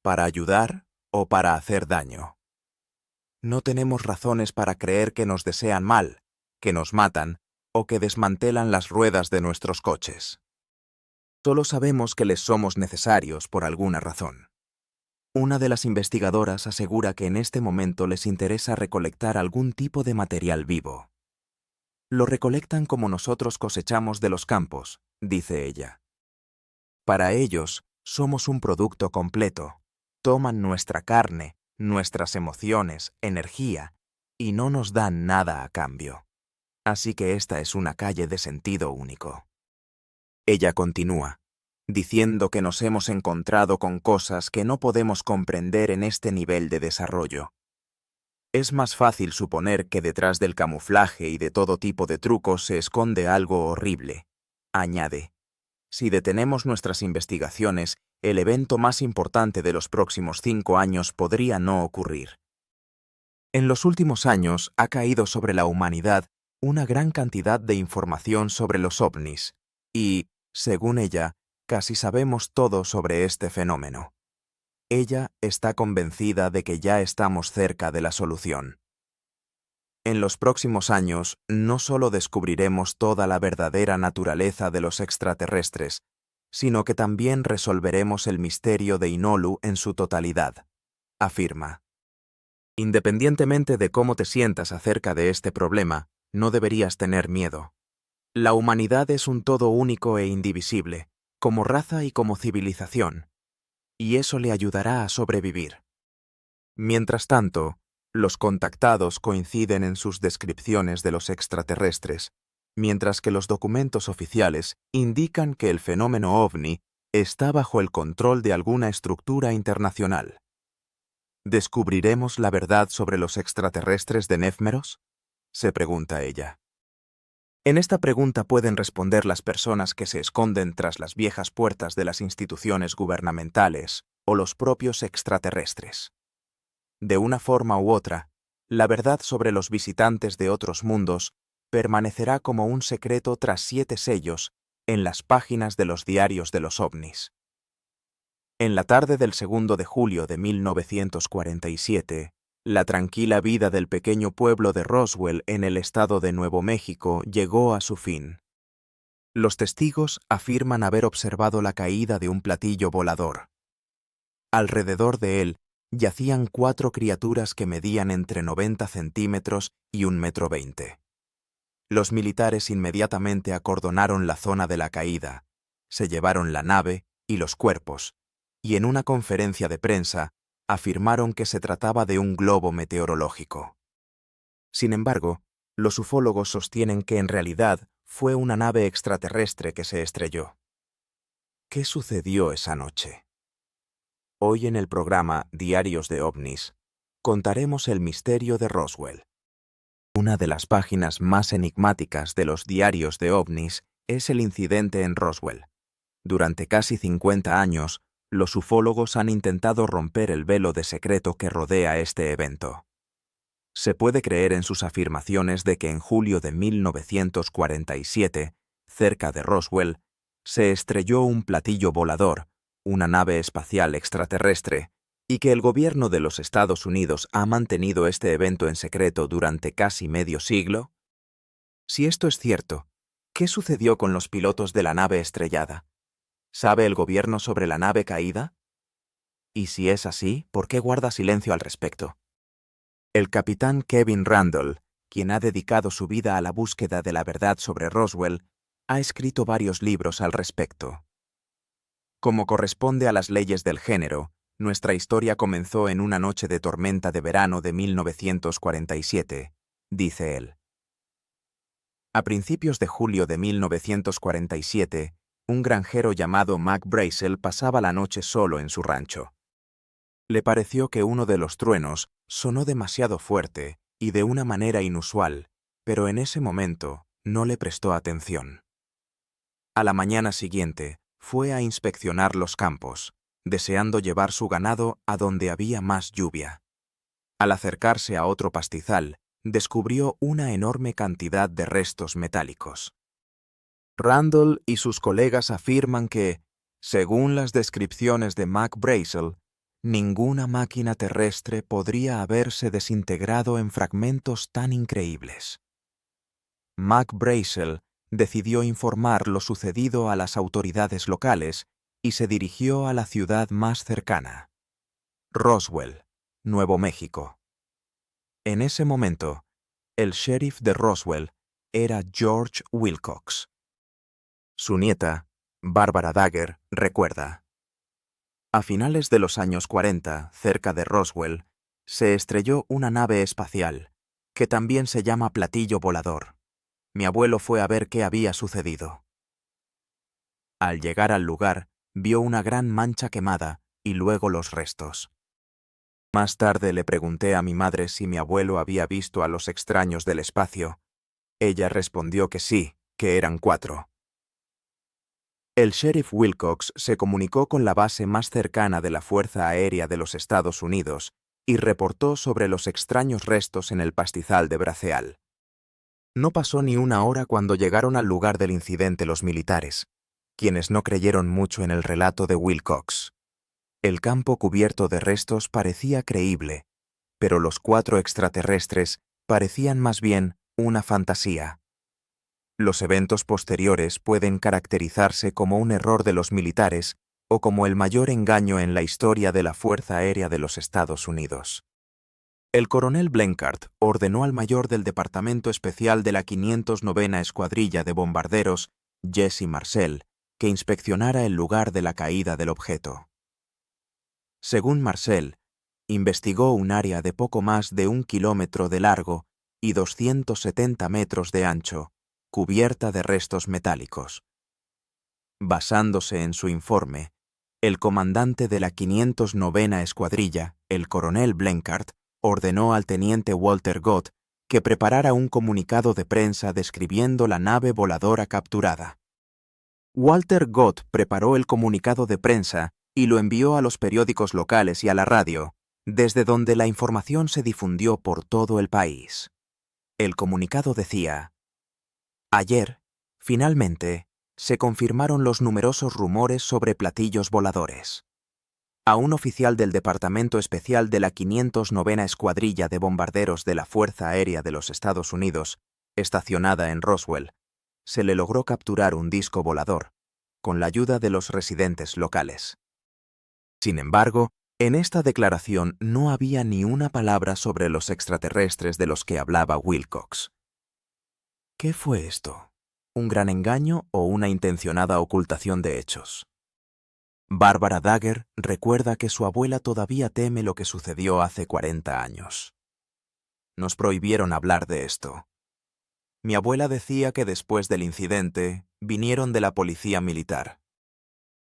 para ayudar o para hacer daño. No tenemos razones para creer que nos desean mal, que nos matan o que desmantelan las ruedas de nuestros coches. Solo sabemos que les somos necesarios por alguna razón. Una de las investigadoras asegura que en este momento les interesa recolectar algún tipo de material vivo. Lo recolectan como nosotros cosechamos de los campos, dice ella. Para ellos, somos un producto completo. Toman nuestra carne, nuestras emociones, energía, y no nos dan nada a cambio. Así que esta es una calle de sentido único. Ella continúa, diciendo que nos hemos encontrado con cosas que no podemos comprender en este nivel de desarrollo. Es más fácil suponer que detrás del camuflaje y de todo tipo de trucos se esconde algo horrible, añade. Si detenemos nuestras investigaciones, el evento más importante de los próximos 5 años podría no ocurrir. En los últimos años ha caído sobre la humanidad una gran cantidad de información sobre los ovnis, y, según ella, casi sabemos todo sobre este fenómeno. Ella está convencida de que ya estamos cerca de la solución. En los próximos años, no solo descubriremos toda la verdadera naturaleza de los extraterrestres, sino que también resolveremos el misterio de Inolu en su totalidad, afirma. Independientemente de cómo te sientas acerca de este problema, no deberías tener miedo. La humanidad es un todo único e indivisible, como raza y como civilización, y eso le ayudará a sobrevivir. Mientras tanto, los contactados coinciden en sus descripciones de los extraterrestres, mientras que los documentos oficiales indican que el fenómeno ovni está bajo el control de alguna estructura internacional. ¿Descubriremos la verdad sobre los extraterrestres de Nefmeros?, se pregunta ella. En esta pregunta pueden responder las personas que se esconden tras las viejas puertas de las instituciones gubernamentales o los propios extraterrestres. De una forma u otra, la verdad sobre los visitantes de otros mundos permanecerá como un secreto tras 7 sellos en las páginas de los diarios de los ovnis. En la tarde del 2 de julio de 1947, la tranquila vida del pequeño pueblo de Roswell en el estado de Nuevo México llegó a su fin. Los testigos afirman haber observado la caída de un platillo volador. Alrededor de él yacían 4 criaturas que medían entre 90 centímetros y 1,20 m. Los militares inmediatamente acordonaron la zona de la caída, se llevaron la nave y los cuerpos, y en una conferencia de prensa afirmaron que se trataba de un globo meteorológico. Sin embargo, los ufólogos sostienen que en realidad fue una nave extraterrestre que se estrelló. ¿Qué sucedió esa noche? Hoy en el programa Diarios de OVNIs, contaremos el misterio de Roswell. Una de las páginas más enigmáticas de los diarios de OVNIs es el incidente en Roswell. Durante casi 50 años, Los ufólogos han intentado romper el velo de secreto que rodea este evento. Se puede creer en sus afirmaciones de que en julio de 1947, cerca de Roswell, se estrelló un platillo volador, una nave espacial extraterrestre, y que el gobierno de los Estados Unidos ha mantenido este evento en secreto durante casi medio siglo. Si esto es cierto, ¿qué sucedió con los pilotos de la nave estrellada? ¿Sabe el gobierno sobre la nave caída? Y si es así, ¿por qué guarda silencio al respecto? El capitán Kevin Randle, quien ha dedicado su vida a la búsqueda de la verdad sobre Roswell, ha escrito varios libros al respecto. Como corresponde a las leyes del género, nuestra historia comenzó en una noche de tormenta de verano de 1947, dice él. A principios de julio de 1947, un granjero llamado Mac Brazel pasaba la noche solo en su rancho. Le pareció que uno de los truenos sonó demasiado fuerte y de una manera inusual, pero en ese momento no le prestó atención. A la mañana siguiente, fue a inspeccionar los campos, deseando llevar su ganado a donde había más lluvia. Al acercarse a otro pastizal, descubrió una enorme cantidad de restos metálicos. Randle y sus colegas afirman que, según las descripciones de Mac Brazel, ninguna máquina terrestre podría haberse desintegrado en fragmentos tan increíbles. Mac Brazel decidió informar lo sucedido a las autoridades locales y se dirigió a la ciudad más cercana, Roswell, Nuevo México. En ese momento, el sheriff de Roswell era George Wilcox. Su nieta, Barbara Dagger, recuerda: a finales de los años 40, cerca de Roswell, se estrelló una nave espacial, que también se llama platillo volador. Mi abuelo fue a ver qué había sucedido. Al llegar al lugar, vio una gran mancha quemada y luego los restos. Más tarde le pregunté a mi madre si mi abuelo había visto a los extraños del espacio. Ella respondió que sí, que eran 4. El sheriff Wilcox se comunicó con la base más cercana de la Fuerza Aérea de los Estados Unidos y reportó sobre los extraños restos en el pastizal de Braceal. No pasó ni una hora cuando llegaron al lugar del incidente los militares, quienes no creyeron mucho en el relato de Wilcox. El campo cubierto de restos parecía creíble, pero los 4 extraterrestres parecían más bien una fantasía. Los eventos posteriores pueden caracterizarse como un error de los militares o como el mayor engaño en la historia de la Fuerza Aérea de los Estados Unidos. El coronel Blanchard ordenó al mayor del Departamento Especial de la 509ª Escuadrilla de Bombarderos, Jesse Marcel, que inspeccionara el lugar de la caída del objeto. Según Marcel, investigó un área de poco más de 1 kilómetro de largo y 270 metros de ancho, cubierta de restos metálicos. Basándose en su informe, el comandante de la 509ª Escuadrilla, el coronel Blanchard, ordenó al teniente Walter Gott que preparara un comunicado de prensa describiendo la nave voladora capturada. Walter Gott preparó el comunicado de prensa y lo envió a los periódicos locales y a la radio, desde donde la información se difundió por todo el país. El comunicado decía: ayer, finalmente, se confirmaron los numerosos rumores sobre platillos voladores. A un oficial del Departamento Especial de la 509ª Escuadrilla de Bombarderos de la Fuerza Aérea de los Estados Unidos, estacionada en Roswell, se le logró capturar un disco volador, con la ayuda de los residentes locales. Sin embargo, en esta declaración no había ni una palabra sobre los extraterrestres de los que hablaba Wilcox. ¿Qué fue esto? ¿Un gran engaño o una intencionada ocultación de hechos? Barbara Dagger recuerda que su abuela todavía teme lo que sucedió hace 40 años. Nos prohibieron hablar de esto. Mi abuela decía que después del incidente vinieron de la policía militar.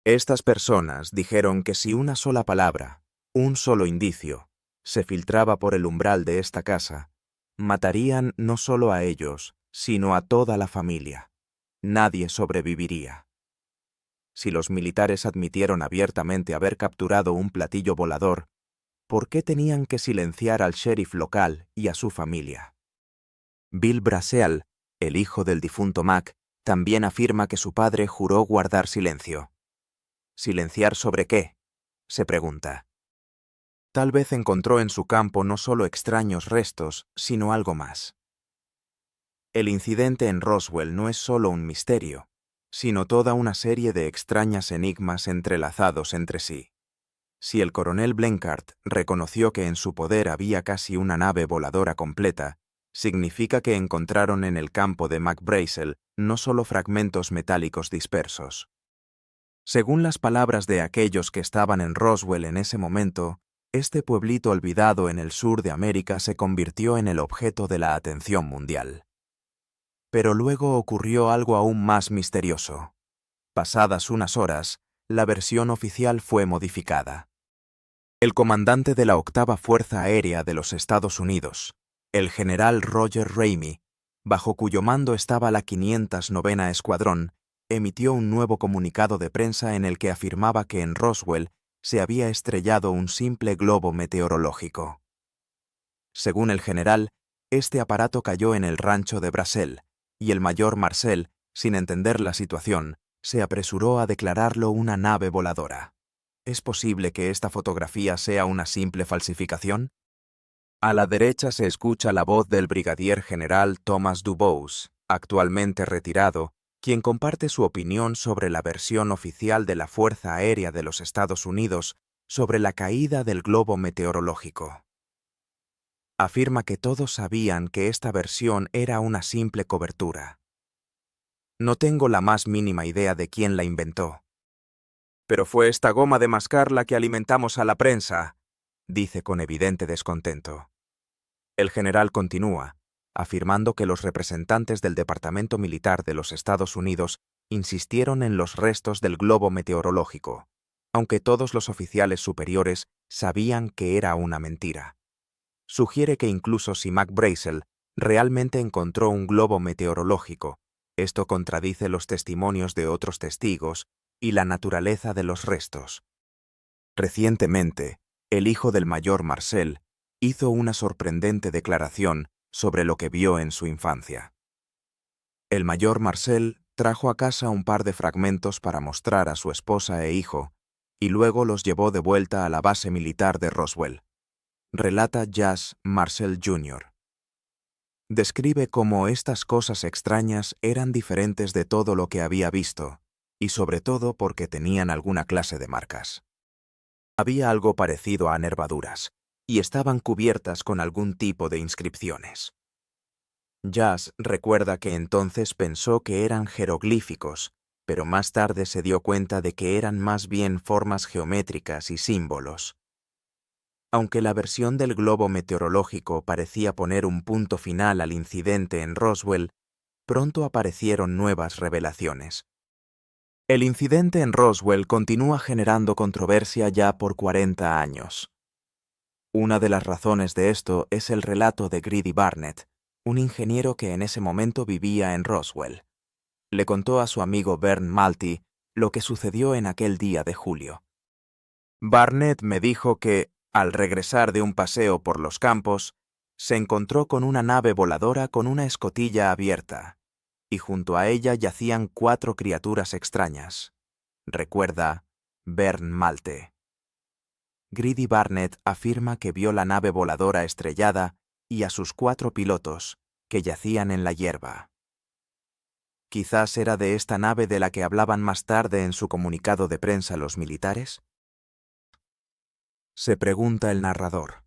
Estas personas dijeron que si una sola palabra, un solo indicio, se filtraba por el umbral de esta casa, matarían no solo a ellos, sino a toda la familia. Nadie sobreviviría. Si los militares admitieron abiertamente haber capturado un platillo volador, ¿por qué tenían que silenciar al sheriff local y a su familia? Bill Brazeal, el hijo del difunto Mac, también afirma que su padre juró guardar silencio. ¿Silenciar sobre qué?, se pregunta. Tal vez encontró en su campo no solo extraños restos, sino algo más. El incidente en Roswell no es solo un misterio, sino toda una serie de extrañas enigmas entrelazados entre sí. Si el coronel Blenchard reconoció que en su poder había casi una nave voladora completa, significa que encontraron en el campo de McBrazel no solo fragmentos metálicos dispersos. Según las palabras de aquellos que estaban en Roswell en ese momento, este pueblito olvidado en el sur de América se convirtió en el objeto de la atención mundial. Pero luego ocurrió algo aún más misterioso. Pasadas unas horas, la versión oficial fue modificada. El comandante de la Octava Fuerza Aérea de los Estados Unidos, el general Roger Ramey, bajo cuyo mando estaba la 509ª Escuadrón, emitió un nuevo comunicado de prensa en el que afirmaba que en Roswell se había estrellado un simple globo meteorológico. Según el general, este aparato cayó en el rancho de Brazel, y el mayor Marcel, sin entender la situación, se apresuró a declararlo una nave voladora. ¿Es posible que esta fotografía sea una simple falsificación? A la derecha se escucha la voz del brigadier general Thomas Dubose, actualmente retirado, quien comparte su opinión sobre la versión oficial de la Fuerza Aérea de los Estados Unidos sobre la caída del globo meteorológico. Afirma que todos sabían que esta versión era una simple cobertura. No tengo la más mínima idea de quién la inventó. Pero fue esta goma de mascar la que alimentamos a la prensa, dice con evidente descontento. El general continúa, afirmando que los representantes del Departamento Militar de los Estados Unidos insistieron en los restos del globo meteorológico, aunque todos los oficiales superiores sabían que era una mentira. Sugiere que incluso si McBrazel realmente encontró un globo meteorológico, esto contradice los testimonios de otros testigos y la naturaleza de los restos. Recientemente, el hijo del mayor Marcel hizo una sorprendente declaración sobre lo que vio en su infancia. El mayor Marcel trajo a casa un par de fragmentos para mostrar a su esposa e hijo, y luego los llevó de vuelta a la base militar de Roswell. Relata Jas Marcel Jr. Describe cómo estas cosas extrañas eran diferentes de todo lo que había visto, y sobre todo porque tenían alguna clase de marcas. Había algo parecido a nervaduras, y estaban cubiertas con algún tipo de inscripciones. Jas recuerda que entonces pensó que eran jeroglíficos, pero más tarde se dio cuenta de que eran más bien formas geométricas y símbolos. Aunque la versión del globo meteorológico parecía poner un punto final al incidente en Roswell, pronto aparecieron nuevas revelaciones. El incidente en Roswell continúa generando controversia ya por 40 años. Una de las razones de esto es el relato de Grady Barnett, un ingeniero que en ese momento vivía en Roswell. Le contó a su amigo Vern Malty lo que sucedió en aquel día de julio. Barnett me dijo que, al regresar de un paseo por los campos, se encontró con una nave voladora con una escotilla abierta, y junto a ella yacían 4 criaturas extrañas, recuerda Vern Malte. Grady Barnett afirma que vio la nave voladora estrellada y a sus 4 pilotos, que yacían en la hierba. ¿Quizás era de esta nave de la que hablaban más tarde en su comunicado de prensa los militares? Se pregunta el narrador.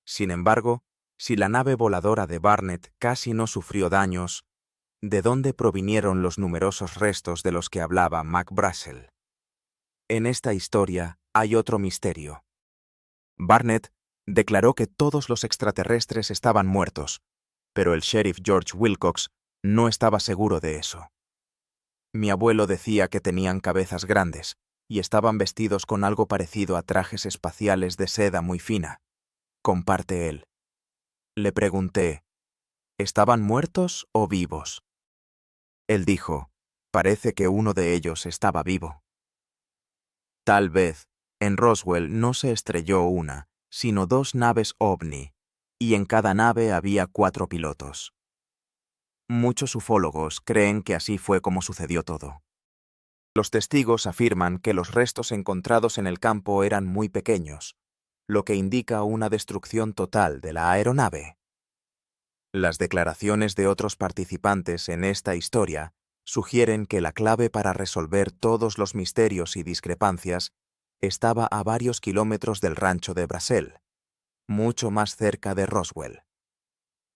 Sin embargo, si la nave voladora de Barnett casi no sufrió daños, ¿de dónde provinieron los numerosos restos de los que hablaba McBrazel? En esta historia hay otro misterio. Barnett declaró que todos los extraterrestres estaban muertos, pero el sheriff George Wilcox no estaba seguro de eso. Mi abuelo decía que tenían cabezas grandes y estaban vestidos con algo parecido a trajes espaciales de seda muy fina, comparte él. Le pregunté, ¿estaban muertos o vivos? Él dijo, Parece que uno de ellos estaba vivo. Tal vez, en Roswell no se estrelló una, sino 2 naves OVNI, y en cada nave había 4 pilotos. Muchos ufólogos creen que así fue como sucedió todo. Los testigos afirman que los restos encontrados en el campo eran muy pequeños, lo que indica una destrucción total de la aeronave. Las declaraciones de otros participantes en esta historia sugieren que la clave para resolver todos los misterios y discrepancias estaba a varios kilómetros del rancho de Brazel, mucho más cerca de Roswell.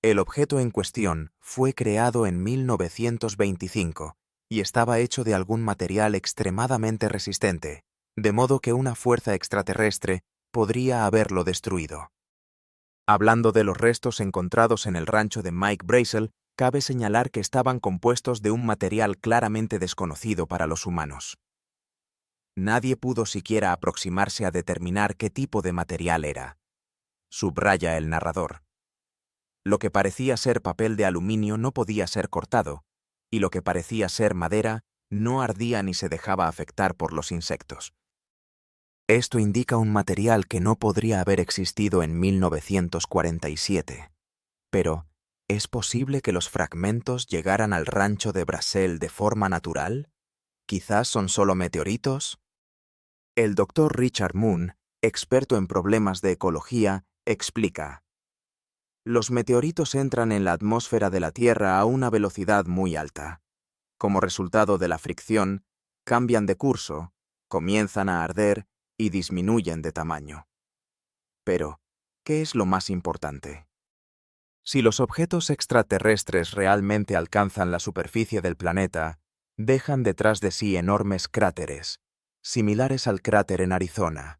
El objeto en cuestión fue creado en 1925 y estaba hecho de algún material extremadamente resistente, de modo que una fuerza extraterrestre podría haberlo destruido. Hablando de los restos encontrados en el rancho de Mike Brazel, cabe señalar que estaban compuestos de un material claramente desconocido para los humanos. Nadie pudo siquiera aproximarse a determinar qué tipo de material era. Subraya el narrador. Lo que parecía ser papel de aluminio no podía ser cortado, y lo que parecía ser madera no ardía ni se dejaba afectar por los insectos. Esto indica un material que no podría haber existido en 1947. Pero, ¿es posible que los fragmentos llegaran al rancho de Brazel de forma natural? ¿Quizás son solo meteoritos? El doctor Richard Moon, experto en problemas de ecología, explica: los meteoritos entran en la atmósfera de la Tierra a una velocidad muy alta. Como resultado de la fricción, cambian de curso, comienzan a arder y disminuyen de tamaño. Pero, ¿qué es lo más importante? Si los objetos extraterrestres realmente alcanzan la superficie del planeta, dejan detrás de sí enormes cráteres, similares al cráter en Arizona.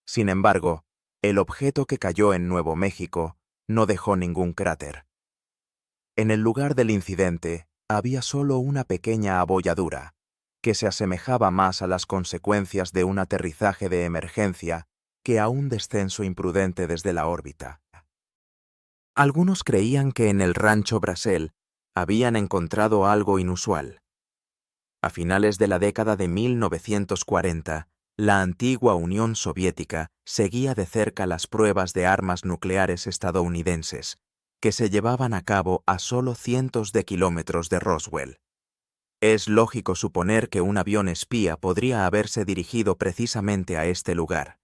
Sin embargo, el objeto que cayó en Nuevo México no dejó ningún cráter. En el lugar del incidente había solo una pequeña abolladura, que se asemejaba más a las consecuencias de un aterrizaje de emergencia que a un descenso imprudente desde la órbita. Algunos creían que en el rancho Brazel habían encontrado algo inusual. A finales de la década de 1940, la antigua Unión Soviética seguía de cerca las pruebas de armas nucleares estadounidenses, que se llevaban a cabo a solo cientos de kilómetros de Roswell. Es lógico suponer que un avión espía podría haberse dirigido precisamente a este lugar.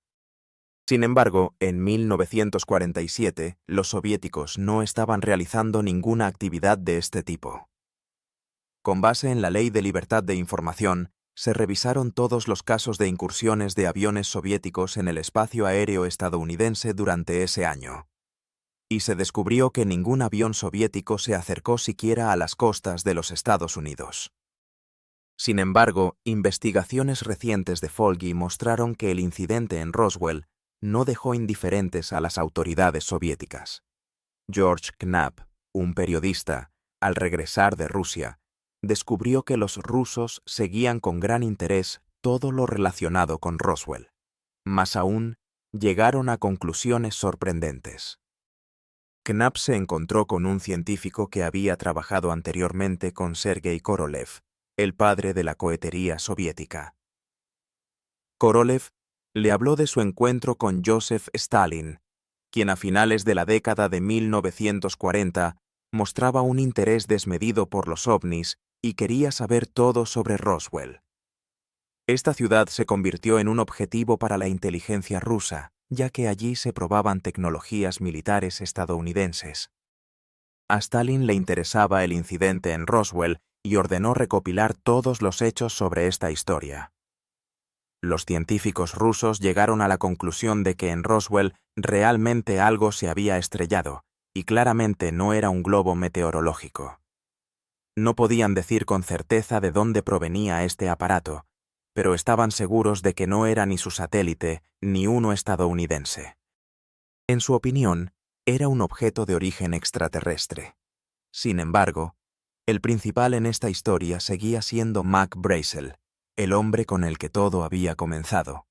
Sin embargo, en 1947, los soviéticos no estaban realizando ninguna actividad de este tipo. Con base en la Ley de Libertad de Información, se revisaron todos los casos de incursiones de aviones soviéticos en el espacio aéreo estadounidense durante ese año. Y se descubrió que ningún avión soviético se acercó siquiera a las costas de los Estados Unidos. Sin embargo, investigaciones recientes de Folgy mostraron que el incidente en Roswell no dejó indiferentes a las autoridades soviéticas. George Knapp, un periodista, al regresar de Rusia, descubrió que los rusos seguían con gran interés todo lo relacionado con Roswell. Más aún, llegaron a conclusiones sorprendentes. Knapp se encontró con un científico que había trabajado anteriormente con Sergei Korolev, el padre de la cohetería soviética. Korolev le habló de su encuentro con Joseph Stalin, quien a finales de la década de 1940 mostraba un interés desmedido por los ovnis y quería saber todo sobre Roswell. Esta ciudad se convirtió en un objetivo para la inteligencia rusa, ya que allí se probaban tecnologías militares estadounidenses. A Stalin le interesaba el incidente en Roswell y ordenó recopilar todos los hechos sobre esta historia. Los científicos rusos llegaron a la conclusión de que en Roswell realmente algo se había estrellado, y claramente no era un globo meteorológico. No podían decir con certeza de dónde provenía este aparato, pero estaban seguros de que no era ni su satélite ni uno estadounidense. En su opinión, era un objeto de origen extraterrestre. Sin embargo, el principal en esta historia seguía siendo Mac Brazel, el hombre con el que todo había comenzado.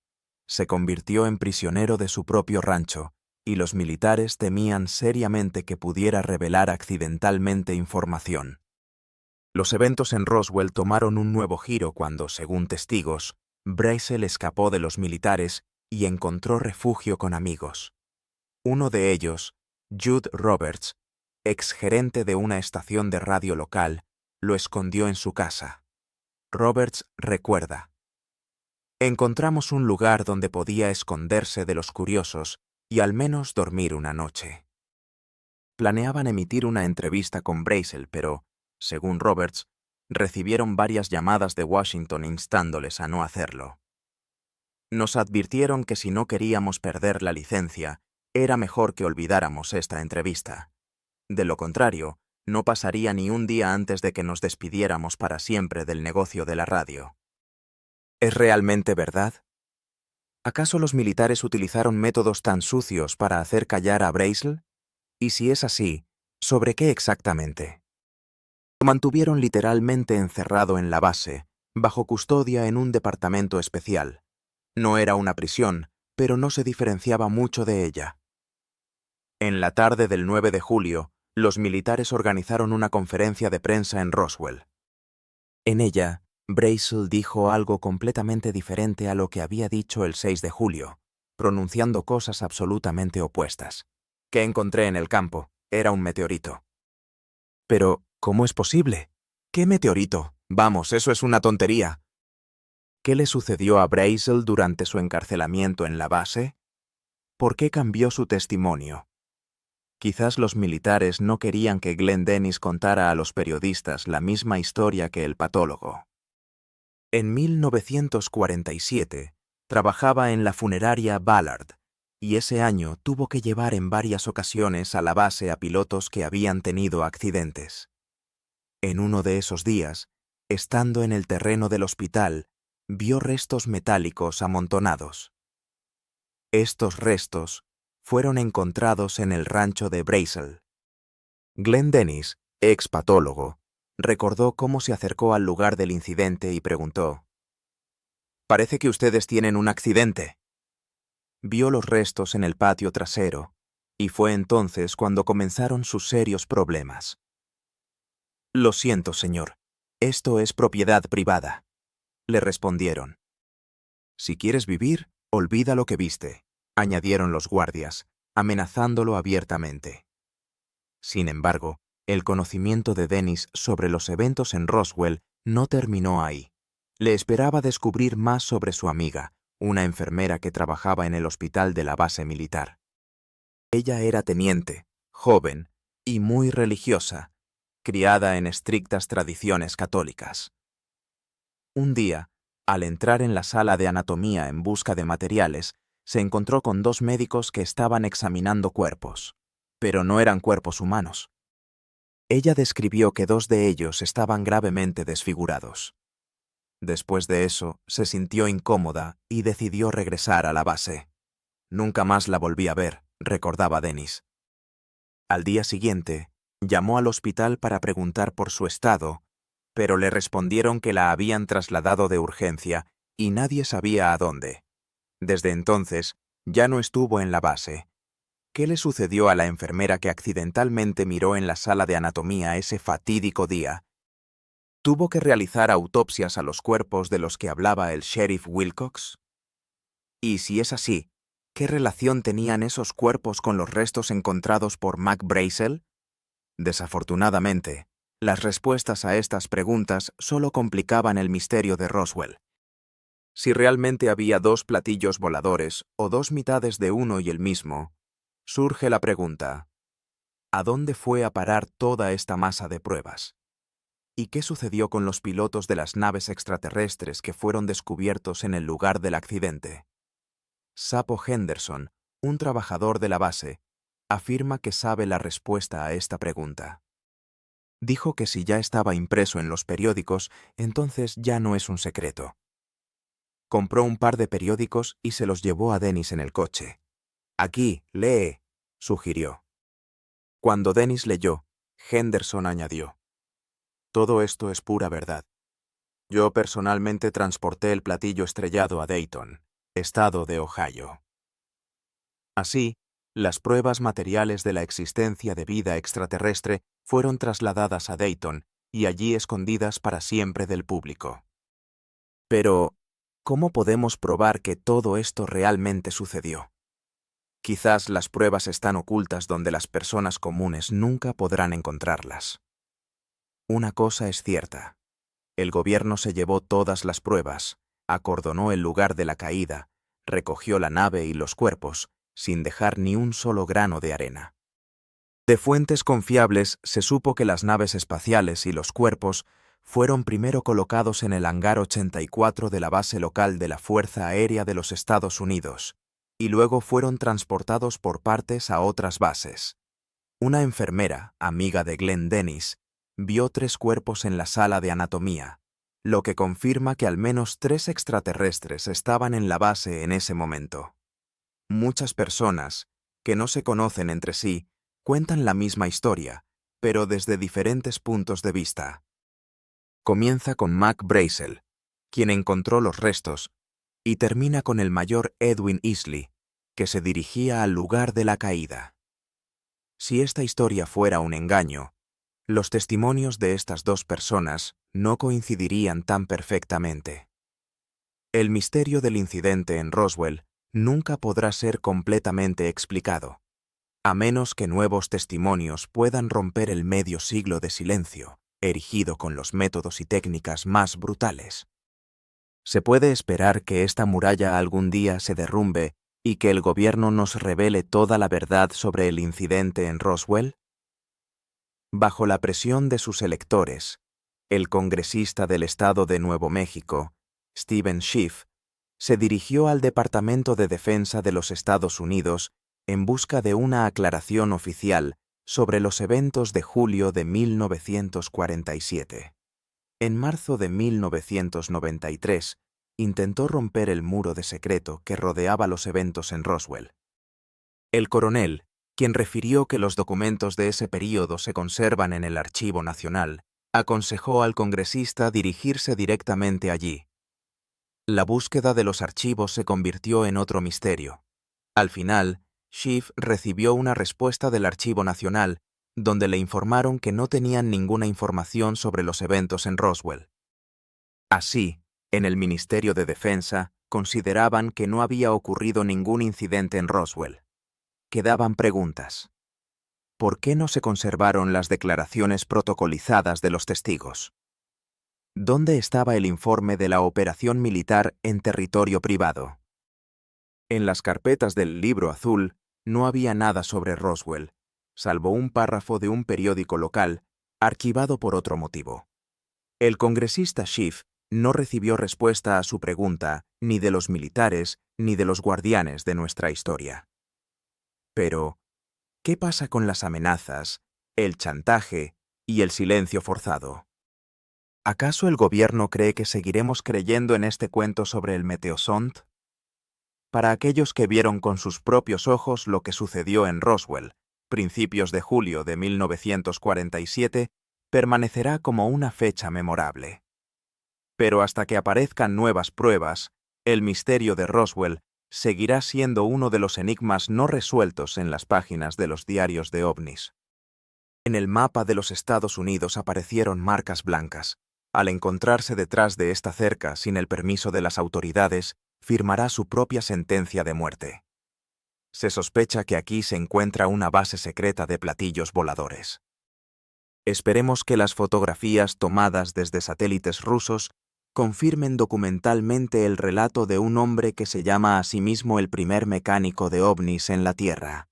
Se convirtió en prisionero de su propio rancho, y los militares temían seriamente que pudiera revelar accidentalmente información. Los eventos en Roswell tomaron un nuevo giro cuando, según testigos, Brazel escapó de los militares y encontró refugio con amigos. Uno de ellos, Jude Roberts, exgerente de una estación de radio local, lo escondió en su casa. Roberts recuerda: encontramos un lugar donde podía esconderse de los curiosos y al menos dormir una noche. Planeaban emitir una entrevista con Brazel, pero, según Roberts, recibieron varias llamadas de Washington instándoles a no hacerlo. Nos advirtieron que si no queríamos perder la licencia, era mejor que olvidáramos esta entrevista. De lo contrario, no pasaría ni un día antes de que nos despidiéramos para siempre del negocio de la radio. ¿Es realmente verdad? ¿Acaso los militares utilizaron métodos tan sucios para hacer callar a Brazel? Y si es así, ¿sobre qué exactamente? Lo mantuvieron literalmente encerrado en la base, bajo custodia en un departamento especial. No era una prisión, pero no se diferenciaba mucho de ella. En la tarde del 9 de julio, los militares organizaron una conferencia de prensa en Roswell. En ella, Brazel dijo algo completamente diferente a lo que había dicho el 6 de julio, pronunciando cosas absolutamente opuestas. ¿Qué encontré en el campo? Era un meteorito. Pero, ¿cómo es posible? ¿Qué meteorito? Vamos, eso es una tontería. ¿Qué le sucedió a Brazel durante su encarcelamiento en la base? ¿Por qué cambió su testimonio? Quizás los militares no querían que Glenn Dennis contara a los periodistas la misma historia que el patólogo. En 1947, trabajaba en la funeraria Ballard, y ese año tuvo que llevar en varias ocasiones a la base a pilotos que habían tenido accidentes. En uno de esos días, estando en el terreno del hospital, vio restos metálicos amontonados. Estos restos fueron encontrados en el rancho de Brazel. Glenn Dennis, ex patólogo, recordó cómo se acercó al lugar del incidente y preguntó: «Parece que ustedes tienen un accidente». Vio los restos en el patio trasero, y fue entonces cuando comenzaron sus serios problemas. «Lo siento, señor. Esto es propiedad privada», le respondieron. «Si quieres vivir, olvida lo que viste», añadieron los guardias, amenazándolo abiertamente. Sin embargo, el conocimiento de Dennis sobre los eventos en Roswell no terminó ahí. Le esperaba descubrir más sobre su amiga, una enfermera que trabajaba en el hospital de la base militar. Ella era teniente, joven y muy religiosa, criada en estrictas tradiciones católicas. Un día, al entrar en la sala de anatomía en busca de materiales, se encontró con dos médicos que estaban examinando cuerpos, pero no eran cuerpos humanos. Ella describió que dos de ellos estaban gravemente desfigurados. Después de eso, se sintió incómoda y decidió regresar a la base. Nunca más la volví a ver, recordaba Dennis. Al día siguiente, llamó al hospital para preguntar por su estado, pero le respondieron que la habían trasladado de urgencia y nadie sabía a dónde. Desde entonces, ya no estuvo en la base. ¿Qué le sucedió a la enfermera que accidentalmente miró en la sala de anatomía ese fatídico día? ¿Tuvo que realizar autopsias a los cuerpos de los que hablaba el sheriff Wilcox? Y si es así, ¿qué relación tenían esos cuerpos con los restos encontrados por Mac Brazel? Desafortunadamente, las respuestas a estas preguntas solo complicaban el misterio de Roswell. Si realmente había dos platillos voladores o dos mitades de uno y el mismo, surge la pregunta: ¿a dónde fue a parar toda esta masa de pruebas? ¿Y qué sucedió con los pilotos de las naves extraterrestres que fueron descubiertos en el lugar del accidente? Sapo Henderson, un trabajador de la base, afirma que sabe la respuesta a esta pregunta. Dijo que si ya estaba impreso en los periódicos, entonces ya no es un secreto. Compró un par de periódicos y se los llevó a Dennis en el coche. «Aquí, lee», sugirió. Cuando Dennis leyó, Henderson añadió: «Todo esto es pura verdad. Yo personalmente transporté el platillo estrellado a Dayton, estado de Ohio». Así, las pruebas materiales de la existencia de vida extraterrestre fueron trasladadas a Dayton y allí escondidas para siempre del público. Pero, ¿cómo podemos probar que todo esto realmente sucedió? Quizás las pruebas están ocultas donde las personas comunes nunca podrán encontrarlas. Una cosa es cierta. El gobierno se llevó todas las pruebas, acordonó el lugar de la caída, recogió la nave y los cuerpos, sin dejar ni un solo grano de arena. De fuentes confiables se supo que las naves espaciales y los cuerpos fueron primero colocados en el hangar 84 de la base local de la Fuerza Aérea de los Estados Unidos, y luego fueron transportados por partes a otras bases. Una enfermera, amiga de Glenn Dennis, vio 3 cuerpos en la sala de anatomía, lo que confirma que al menos 3 extraterrestres estaban en la base en ese momento. Muchas personas, que no se conocen entre sí, cuentan la misma historia, pero desde diferentes puntos de vista. Comienza con Mac Brazel, quien encontró los restos, y termina con el mayor Edwin Easley, que se dirigía al lugar de la caída. Si esta historia fuera un engaño, los testimonios de estas 2 personas no coincidirían tan perfectamente. El misterio del incidente en Roswell nunca podrá ser completamente explicado, a menos que nuevos testimonios puedan romper el medio siglo de silencio, erigido con los métodos y técnicas más brutales. ¿Se puede esperar que esta muralla algún día se derrumbe y que el gobierno nos revele toda la verdad sobre el incidente en Roswell? Bajo la presión de sus electores, el congresista del estado de Nuevo México, Steven Schiff, se dirigió al Departamento de Defensa de los Estados Unidos en busca de una aclaración oficial sobre los eventos de julio de 1947. En marzo de 1993, intentó romper el muro de secreto que rodeaba los eventos en Roswell. El coronel, quien refirió que los documentos de ese período se conservan en el Archivo Nacional, aconsejó al congresista dirigirse directamente allí. La búsqueda de los archivos se convirtió en otro misterio. Al final, Schiff recibió una respuesta del Archivo Nacional, donde le informaron que no tenían ninguna información sobre los eventos en Roswell. Así, en el Ministerio de Defensa, consideraban que no había ocurrido ningún incidente en Roswell. Quedaban preguntas. ¿Por qué no se conservaron las declaraciones protocolizadas de los testigos? ¿Dónde estaba el informe de la operación militar en territorio privado? En las carpetas del Libro Azul no había nada sobre Roswell, salvo un párrafo de un periódico local, archivado por otro motivo. El congresista Schiff no recibió respuesta a su pregunta ni de los militares ni de los guardianes de nuestra historia. Pero, ¿qué pasa con las amenazas, el chantaje y el silencio forzado? ¿Acaso el gobierno cree que seguiremos creyendo en este cuento sobre el meteosont? Para aquellos que vieron con sus propios ojos lo que sucedió en Roswell, principios de julio de 1947, permanecerá como una fecha memorable. Pero hasta que aparezcan nuevas pruebas, el misterio de Roswell seguirá siendo uno de los enigmas no resueltos en las páginas de los diarios de ovnis. En el mapa de los Estados Unidos aparecieron marcas blancas. Al encontrarse detrás de esta cerca sin el permiso de las autoridades, firmará su propia sentencia de muerte. Se sospecha que aquí se encuentra una base secreta de platillos voladores. Esperemos que las fotografías tomadas desde satélites rusos confirmen documentalmente el relato de un hombre que se llama a sí mismo el primer mecánico de ovnis en la Tierra.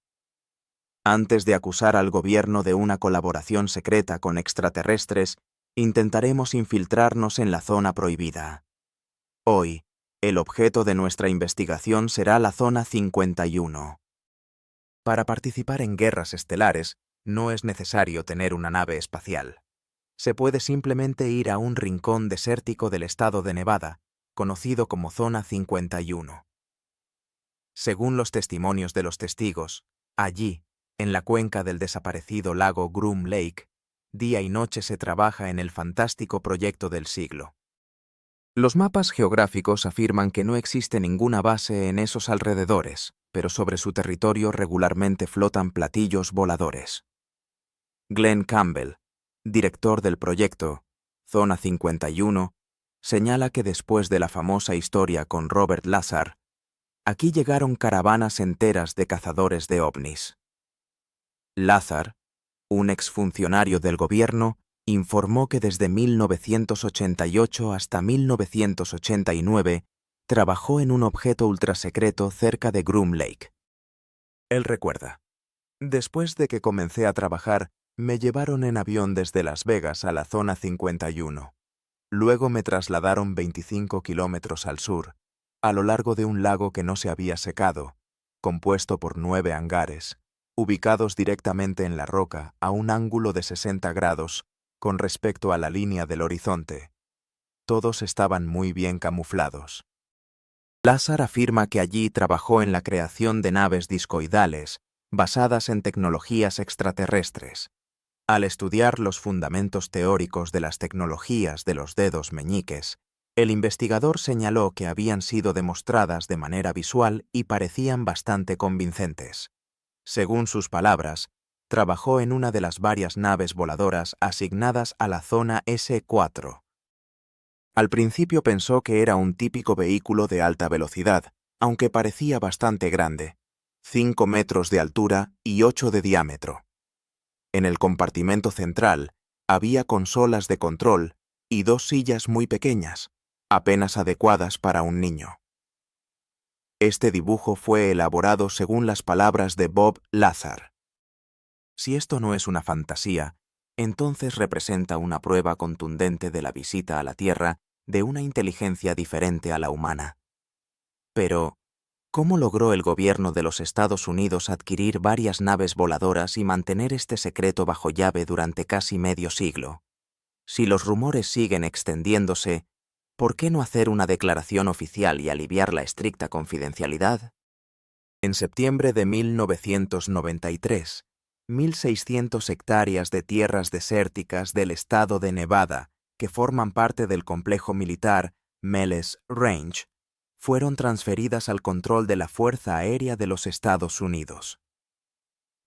Antes de acusar al gobierno de una colaboración secreta con extraterrestres, intentaremos infiltrarnos en la zona prohibida. Hoy, el objeto de nuestra investigación será la Zona 51. Para participar en guerras estelares, no es necesario tener una nave espacial. Se puede simplemente ir a un rincón desértico del estado de Nevada, conocido como Zona 51. Según los testimonios de los testigos, allí, en la cuenca del desaparecido lago Groom Lake, día y noche se trabaja en el fantástico proyecto del siglo. Los mapas geográficos afirman que no existe ninguna base en esos alrededores, pero sobre su territorio regularmente flotan platillos voladores. Glenn Campbell, director del proyecto, Zona 51, señala que después de la famosa historia con Robert Lazar, aquí llegaron caravanas enteras de cazadores de ovnis. Lazar, un exfuncionario del gobierno, informó que desde 1988 hasta 1989 trabajó en un objeto ultrasecreto cerca de Groom Lake. Él recuerda: después de que comencé a trabajar, me llevaron en avión desde Las Vegas a la Zona 51. Luego me trasladaron 25 kilómetros al sur, a lo largo de un lago que no se había secado, compuesto por 9 hangares, ubicados directamente en la roca a un ángulo de 60 grados con respecto a la línea del horizonte. Todos estaban muy bien camuflados. Lazar afirma que allí trabajó en la creación de naves discoidales basadas en tecnologías extraterrestres. Al estudiar los fundamentos teóricos de las tecnologías de los dedos meñiques, el investigador señaló que habían sido demostradas de manera visual y parecían bastante convincentes. Según sus palabras, trabajó en una de las varias naves voladoras asignadas a la zona S4. Al principio pensó que era un típico vehículo de alta velocidad, aunque parecía bastante grande, 5 metros de altura y 8 de diámetro. En el compartimento central había consolas de control y 2 sillas muy pequeñas, apenas adecuadas para un niño. Este dibujo fue elaborado según las palabras de Bob Lazar. Si esto no es una fantasía, entonces representa una prueba contundente de la visita a la Tierra de una inteligencia diferente a la humana. Pero, ¿cómo logró el gobierno de los Estados Unidos adquirir varias naves voladoras y mantener este secreto bajo llave durante casi medio siglo? Si los rumores siguen extendiéndose, ¿por qué no hacer una declaración oficial y aliviar la estricta confidencialidad? En septiembre de 1993, 1.600 hectáreas de tierras desérticas del estado de Nevada, que forman parte del complejo militar Melez Range, fueron transferidas al control de la Fuerza Aérea de los Estados Unidos.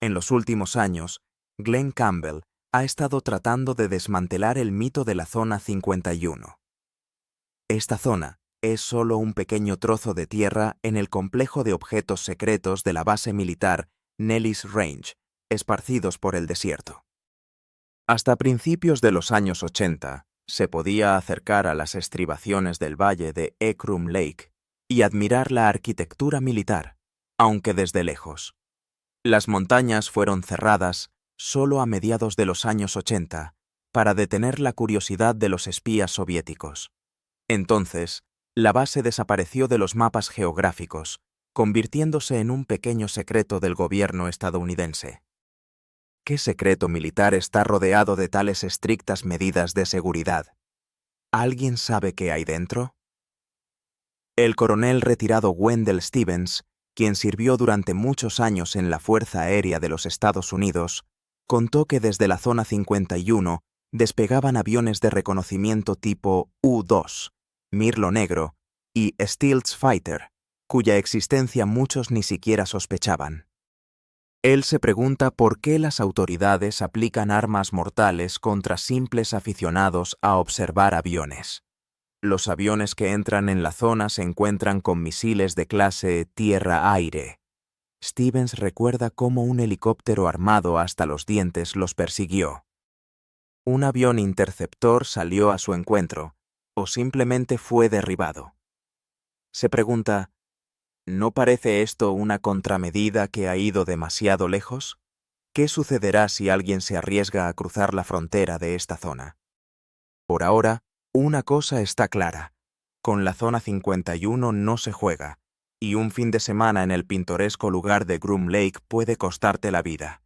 En los últimos años, Glenn Campbell ha estado tratando de desmantelar el mito de la Zona 51. Esta zona es solo un pequeño trozo de tierra en el complejo de objetos secretos de la base militar Nellis Range, esparcidos por el desierto. Hasta principios de los años 80, se podía acercar a las estribaciones del valle de Groom Lake y admirar la arquitectura militar, aunque desde lejos. Las montañas fueron cerradas solo a mediados de los años 80 para detener la curiosidad de los espías soviéticos. Entonces, la base desapareció de los mapas geográficos, convirtiéndose en un pequeño secreto del gobierno estadounidense. ¿Qué secreto militar está rodeado de tales estrictas medidas de seguridad? ¿Alguien sabe qué hay dentro? El coronel retirado Wendell Stevens, quien sirvió durante muchos años en la Fuerza Aérea de los Estados Unidos, contó que desde la Zona 51 despegaban aviones de reconocimiento tipo U-2, Mirlo Negro y Stealth Fighter, cuya existencia muchos ni siquiera sospechaban. Él se pregunta por qué las autoridades aplican armas mortales contra simples aficionados a observar aviones. Los aviones que entran en la zona se encuentran con misiles de clase tierra-aire. Stevens recuerda cómo un helicóptero armado hasta los dientes los persiguió. Un avión interceptor salió a su encuentro, o simplemente fue derribado. Se pregunta: ¿no parece esto una contramedida que ha ido demasiado lejos? ¿Qué sucederá si alguien se arriesga a cruzar la frontera de esta zona? Por ahora, una cosa está clara: con la Zona 51 no se juega, y un fin de semana en el pintoresco lugar de Groom Lake puede costarte la vida.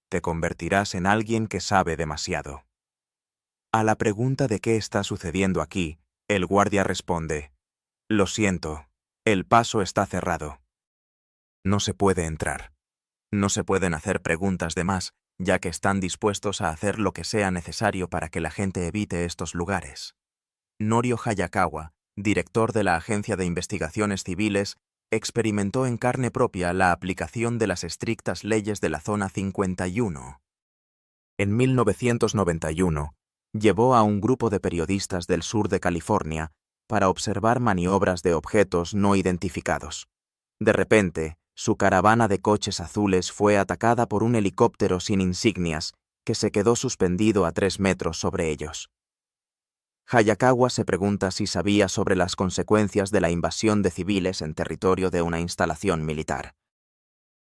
Te convertirás en alguien que sabe demasiado. A la pregunta de qué está sucediendo aquí, el guardia responde: lo siento, el paso está cerrado. No se puede entrar. No se pueden hacer preguntas de más, ya que están dispuestos a hacer lo que sea necesario para que la gente evite estos lugares. Norio Hayakawa, director de la Agencia de Investigaciones Civiles, experimentó en carne propia la aplicación de las estrictas leyes de la Zona 51. En 1991, llevó a un grupo de periodistas del sur de California para observar maniobras de objetos no identificados. De repente, su caravana de coches azules fue atacada por un helicóptero sin insignias que se quedó suspendido a 3 metros sobre ellos. Hayakawa se pregunta si sabía sobre las consecuencias de la invasión de civiles en territorio de una instalación militar.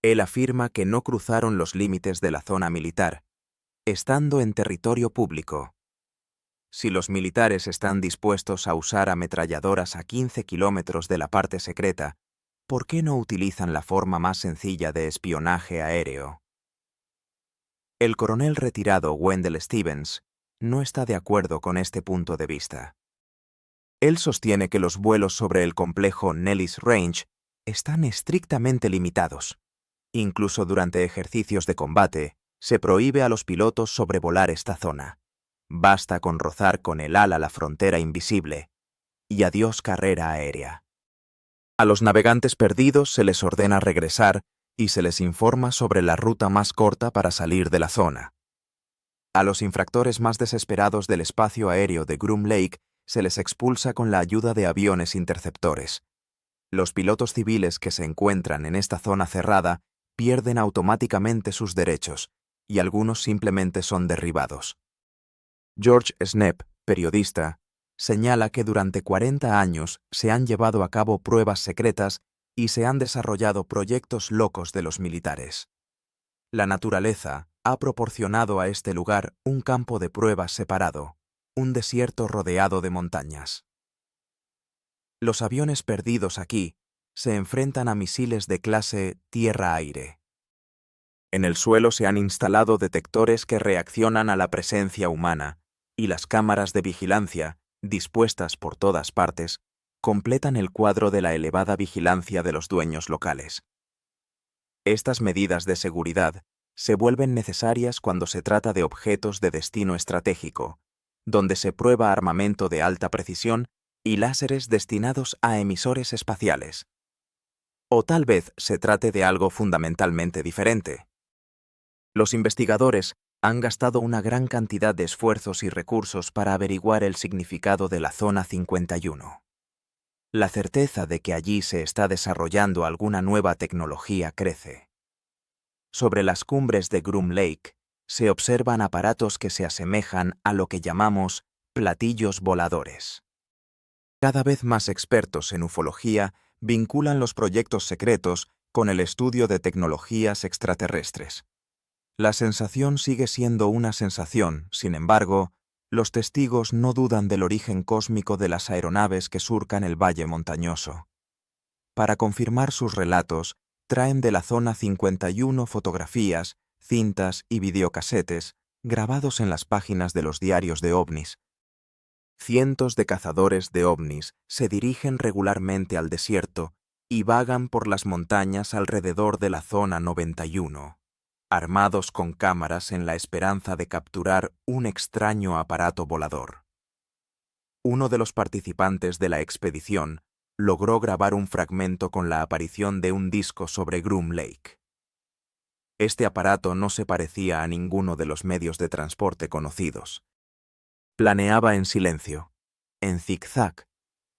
Él afirma que no cruzaron los límites de la zona militar, estando en territorio público. Si los militares están dispuestos a usar ametralladoras a 15 kilómetros de la parte secreta, ¿por qué no utilizan la forma más sencilla de espionaje aéreo? El coronel retirado Wendell Stevens no está de acuerdo con este punto de vista. Él sostiene que los vuelos sobre el complejo Nellis Range están estrictamente limitados. Incluso durante ejercicios de combate, se prohíbe a los pilotos sobrevolar esta zona. Basta con rozar con el ala la frontera invisible, y adiós carrera aérea. A los navegantes perdidos se les ordena regresar y se les informa sobre la ruta más corta para salir de la zona. A los infractores más desesperados del espacio aéreo de Groom Lake se les expulsa con la ayuda de aviones interceptores. Los pilotos civiles que se encuentran en esta zona cerrada pierden automáticamente sus derechos, y algunos simplemente son derribados. George Snepp, periodista, señala que durante 40 años se han llevado a cabo pruebas secretas y se han desarrollado proyectos locos de los militares. La naturaleza ha proporcionado a este lugar un campo de pruebas separado, un desierto rodeado de montañas. Los aviones perdidos aquí se enfrentan a misiles de clase tierra-aire. En el suelo se han instalado detectores que reaccionan a la presencia humana, y las cámaras de vigilancia, dispuestas por todas partes, completan el cuadro de la elevada vigilancia de los dueños locales. Estas medidas de seguridad se vuelven necesarias cuando se trata de objetos de destino estratégico, donde se prueba armamento de alta precisión y láseres destinados a emisores espaciales. O tal vez se trate de algo fundamentalmente diferente. Los investigadores han gastado una gran cantidad de esfuerzos y recursos para averiguar el significado de la Zona 51. La certeza de que allí se está desarrollando alguna nueva tecnología crece. Sobre las cumbres de Groom Lake se observan aparatos que se asemejan a lo que llamamos platillos voladores. Cada vez más expertos en ufología vinculan los proyectos secretos con el estudio de tecnologías extraterrestres. La sensación sigue siendo una sensación, sin embargo, los testigos no dudan del origen cósmico de las aeronaves que surcan el valle montañoso. Para confirmar sus relatos, traen de la Zona 51 fotografías, cintas y videocasetes grabados en las páginas de los diarios de ovnis. Cientos de cazadores de ovnis se dirigen regularmente al desierto y vagan por las montañas alrededor de la Zona 91, armados con cámaras en la esperanza de capturar un extraño aparato volador. Uno de los participantes de la expedición logró grabar un fragmento con la aparición de un disco sobre Groom Lake. Este aparato no se parecía a ninguno de los medios de transporte conocidos. Planeaba en silencio, en zigzag,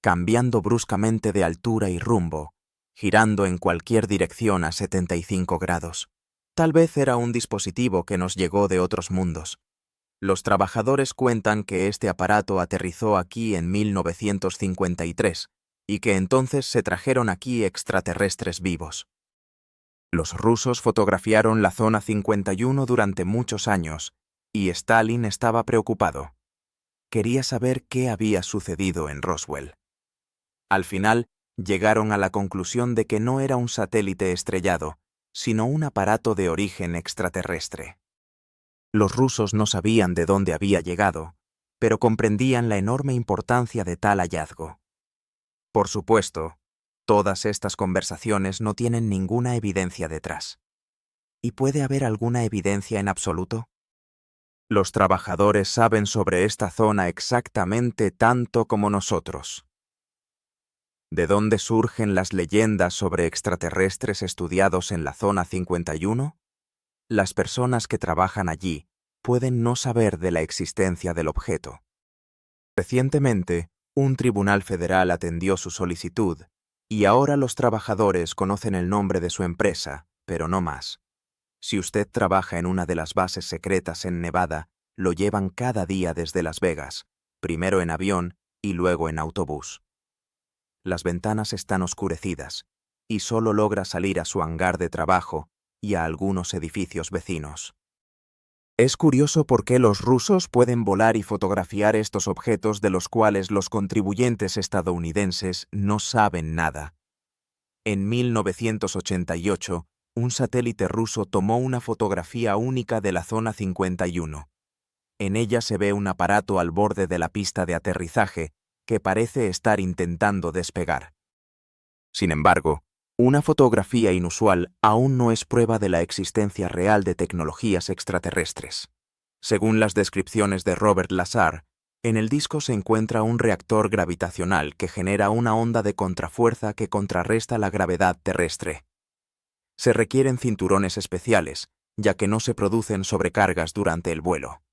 cambiando bruscamente de altura y rumbo, girando en cualquier dirección a 75 grados. Tal vez era un dispositivo que nos llegó de otros mundos. Los trabajadores cuentan que este aparato aterrizó aquí en 1953 y que entonces se trajeron aquí extraterrestres vivos. Los rusos fotografiaron la Zona 51 durante muchos años y Stalin estaba preocupado. Quería saber qué había sucedido en Roswell. Al final, llegaron a la conclusión de que no era un satélite estrellado, sino un aparato de origen extraterrestre. Los rusos no sabían de dónde había llegado, pero comprendían la enorme importancia de tal hallazgo. Por supuesto, todas estas conversaciones no tienen ninguna evidencia detrás. ¿Y puede haber alguna evidencia en absoluto? Los trabajadores saben sobre esta zona exactamente tanto como nosotros. ¿De dónde surgen las leyendas sobre extraterrestres estudiados en la Zona 51? Las personas que trabajan allí pueden no saber de la existencia del objeto. Recientemente, un tribunal federal atendió su solicitud y ahora los trabajadores conocen el nombre de su empresa, pero no más. Si usted trabaja en una de las bases secretas en Nevada, lo llevan cada día desde Las Vegas, primero en avión y luego en autobús. Las ventanas están oscurecidas y solo logra salir a su hangar de trabajo y a algunos edificios vecinos. Es curioso por qué los rusos pueden volar y fotografiar estos objetos de los cuales los contribuyentes estadounidenses no saben nada. En 1988, un satélite ruso tomó una fotografía única de la Zona 51. En ella se ve un aparato al borde de la pista de aterrizaje que parece estar intentando despegar. Sin embargo, una fotografía inusual aún no es prueba de la existencia real de tecnologías extraterrestres. Según las descripciones de Robert Lazar, en el disco se encuentra un reactor gravitacional que genera una onda de contrafuerza que contrarresta la gravedad terrestre. Se requieren cinturones especiales, ya que no se producen sobrecargas durante el vuelo.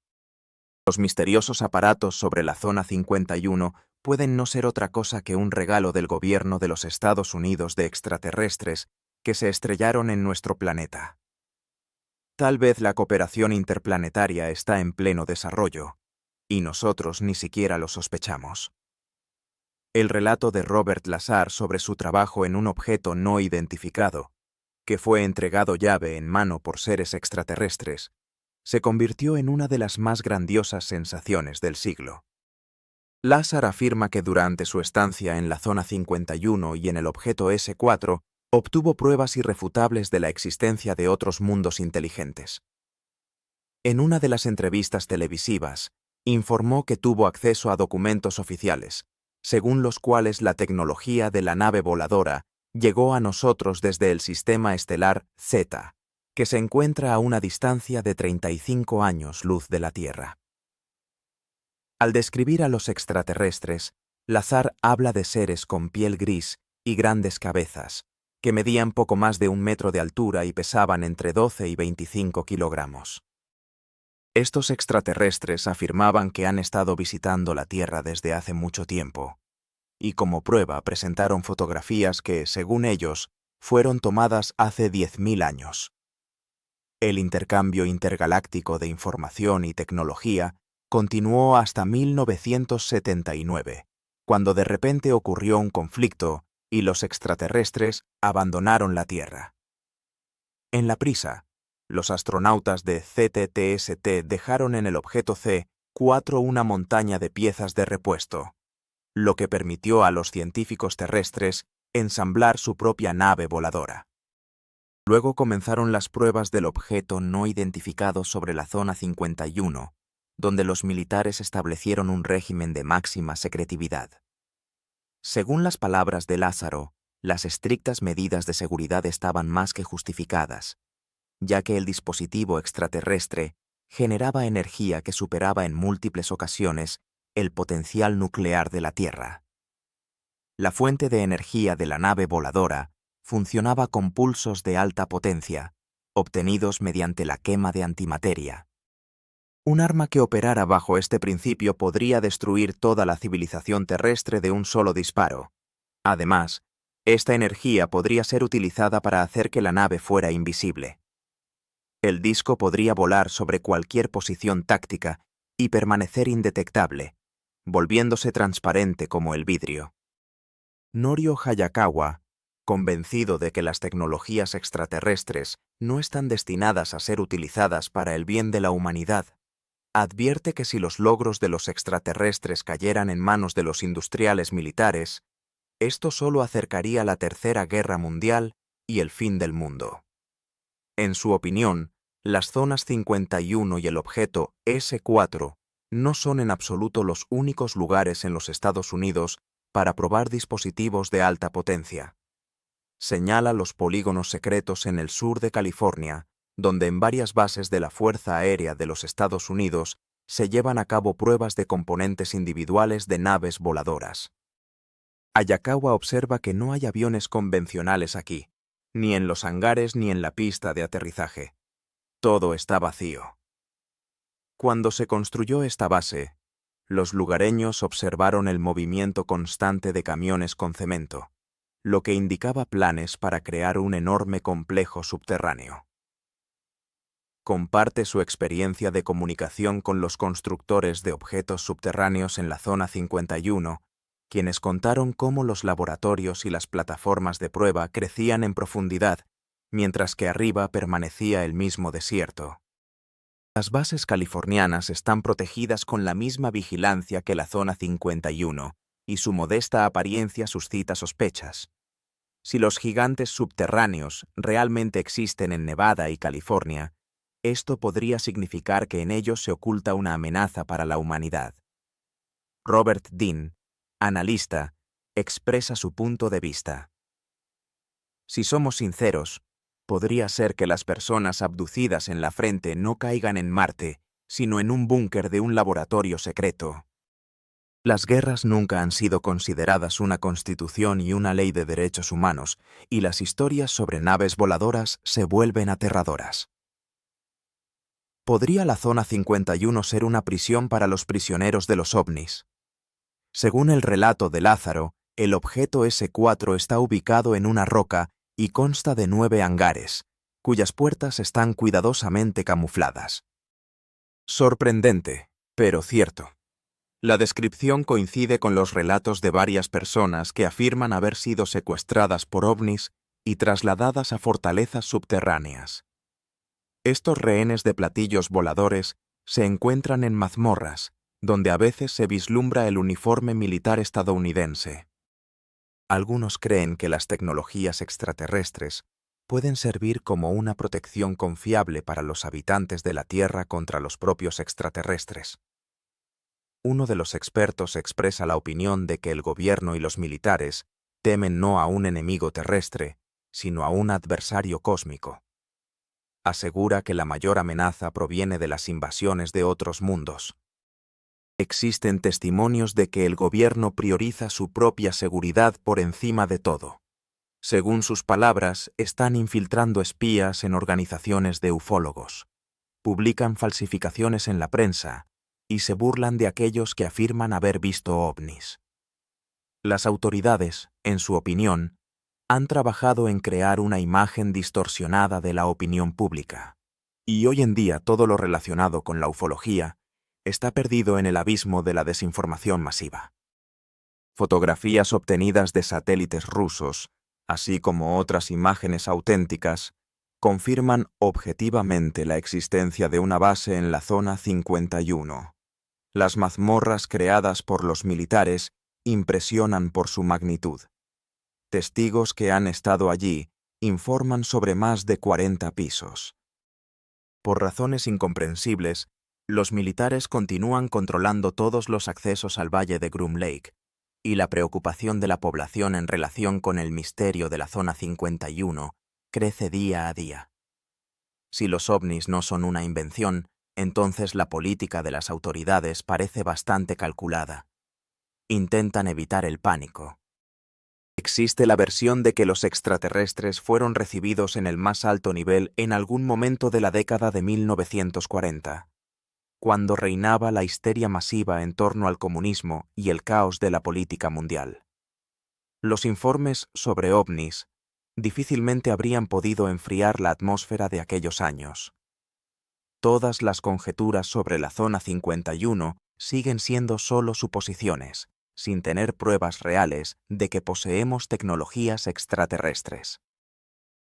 Los misteriosos aparatos sobre la Zona 51 pueden no ser otra cosa que un regalo del gobierno de los Estados Unidos de extraterrestres que se estrellaron en nuestro planeta. Tal vez la cooperación interplanetaria está en pleno desarrollo, y nosotros ni siquiera lo sospechamos. El relato de Robert Lazar sobre su trabajo en un objeto no identificado, que fue entregado llave en mano por seres extraterrestres, se convirtió en una de las más grandiosas sensaciones del siglo. Lazar afirma que durante su estancia en la Zona 51 y en el objeto S4, obtuvo pruebas irrefutables de la existencia de otros mundos inteligentes. En una de las entrevistas televisivas, informó que tuvo acceso a documentos oficiales, según los cuales la tecnología de la nave voladora llegó a nosotros desde el sistema estelar Z, que se encuentra a una distancia de 35 años luz de la Tierra. Al describir a los extraterrestres, Lazar habla de seres con piel gris y grandes cabezas, que medían poco más de 1 metro de altura y pesaban entre 12 y 25 kilogramos. Estos extraterrestres afirmaban que han estado visitando la Tierra desde hace mucho tiempo, y como prueba presentaron fotografías que, según ellos, fueron tomadas hace 10.000 años. El intercambio intergaláctico de información y tecnología continuó hasta 1979, cuando de repente ocurrió un conflicto y los extraterrestres abandonaron la Tierra. En la prisa, los astronautas de CTTST dejaron en el objeto C4 una montaña de piezas de repuesto, lo que permitió a los científicos terrestres ensamblar su propia nave voladora. Luego comenzaron las pruebas del objeto no identificado sobre la Zona 51, donde los militares establecieron un régimen de máxima secretividad. Según las palabras de Lázaro, las estrictas medidas de seguridad estaban más que justificadas, ya que el dispositivo extraterrestre generaba energía que superaba en múltiples ocasiones el potencial nuclear de la Tierra. La fuente de energía de la nave voladora funcionaba con pulsos de alta potencia, obtenidos mediante la quema de antimateria. Un arma que operara bajo este principio podría destruir toda la civilización terrestre de un solo disparo. Además, esta energía podría ser utilizada para hacer que la nave fuera invisible. El disco podría volar sobre cualquier posición táctica y permanecer indetectable, volviéndose transparente como el vidrio. Norio Hayakawa, convencido de que las tecnologías extraterrestres no están destinadas a ser utilizadas para el bien de la humanidad, advierte que si los logros de los extraterrestres cayeran en manos de los industriales militares, esto solo acercaría la Tercera Guerra Mundial y el fin del mundo. En su opinión, las zonas 51 y el objeto S4 no son en absoluto los únicos lugares en los Estados Unidos para probar dispositivos de alta potencia. Señala los polígonos secretos en el sur de California, donde en varias bases de la Fuerza Aérea de los Estados Unidos se llevan a cabo pruebas de componentes individuales de naves voladoras. Hayakawa observa que no hay aviones convencionales aquí, ni en los hangares ni en la pista de aterrizaje. Todo está vacío. Cuando se construyó esta base, los lugareños observaron el movimiento constante de camiones con cemento, lo que indicaba planes para crear un enorme complejo subterráneo. Comparte su experiencia de comunicación con los constructores de objetos subterráneos en la Zona 51, quienes contaron cómo los laboratorios y las plataformas de prueba crecían en profundidad, mientras que arriba permanecía el mismo desierto. Las bases californianas están protegidas con la misma vigilancia que la Zona 51, y su modesta apariencia suscita sospechas. Si los gigantes subterráneos realmente existen en Nevada y California, esto podría significar que en ellos se oculta una amenaza para la humanidad. Robert Dean, analista, expresa su punto de vista. Si somos sinceros, podría ser que las personas abducidas en la frente no caigan en Marte, sino en un búnker de un laboratorio secreto. Las guerras nunca han sido consideradas una constitución y una ley de derechos humanos, y las historias sobre naves voladoras se vuelven aterradoras. ¿Podría la Zona 51 ser una prisión para los prisioneros de los ovnis? Según el relato de Lázaro, el objeto S4 está ubicado en una roca y consta de 9 hangares, cuyas puertas están cuidadosamente camufladas. Sorprendente, pero cierto. La descripción coincide con los relatos de varias personas que afirman haber sido secuestradas por ovnis y trasladadas a fortalezas subterráneas. Estos rehenes de platillos voladores se encuentran en mazmorras, donde a veces se vislumbra el uniforme militar estadounidense. Algunos creen que las tecnologías extraterrestres pueden servir como una protección confiable para los habitantes de la Tierra contra los propios extraterrestres. Uno de los expertos expresa la opinión de que el gobierno y los militares temen no a un enemigo terrestre, sino a un adversario cósmico. Asegura que la mayor amenaza proviene de las invasiones de otros mundos. Existen testimonios de que el gobierno prioriza su propia seguridad por encima de todo. Según sus palabras, están infiltrando espías en organizaciones de ufólogos. Publican falsificaciones en la prensa y se burlan de aquellos que afirman haber visto ovnis. Las autoridades, en su opinión, han trabajado en crear una imagen distorsionada de la opinión pública. Y hoy en día todo lo relacionado con la ufología está perdido en el abismo de la desinformación masiva. Fotografías obtenidas de satélites rusos, así como otras imágenes auténticas, confirman objetivamente la existencia de una base en la Zona 51. Las mazmorras creadas por los militares impresionan por su magnitud. Testigos que han estado allí informan sobre más de 40 pisos. Por razones incomprensibles, los militares continúan controlando todos los accesos al valle de Groom Lake, y la preocupación de la población en relación con el misterio de la Zona 51 crece día a día. Si los ovnis no son una invención, entonces la política de las autoridades parece bastante calculada. Intentan evitar el pánico. Existe la versión de que los extraterrestres fueron recibidos en el más alto nivel en algún momento de la década de 1940, cuando reinaba la histeria masiva en torno al comunismo y el caos de la política mundial. Los informes sobre ovnis difícilmente habrían podido enfriar la atmósfera de aquellos años. Todas las conjeturas sobre la Zona 51 siguen siendo solo suposiciones, sin tener pruebas reales de que poseemos tecnologías extraterrestres.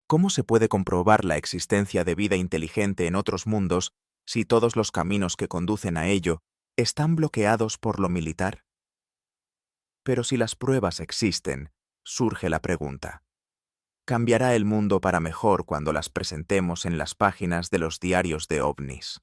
¿Cómo se puede comprobar la existencia de vida inteligente en otros mundos si todos los caminos que conducen a ello están bloqueados por lo militar? Pero si las pruebas existen, surge la pregunta: ¿cambiará el mundo para mejor cuando las presentemos en las páginas de los diarios de ovnis?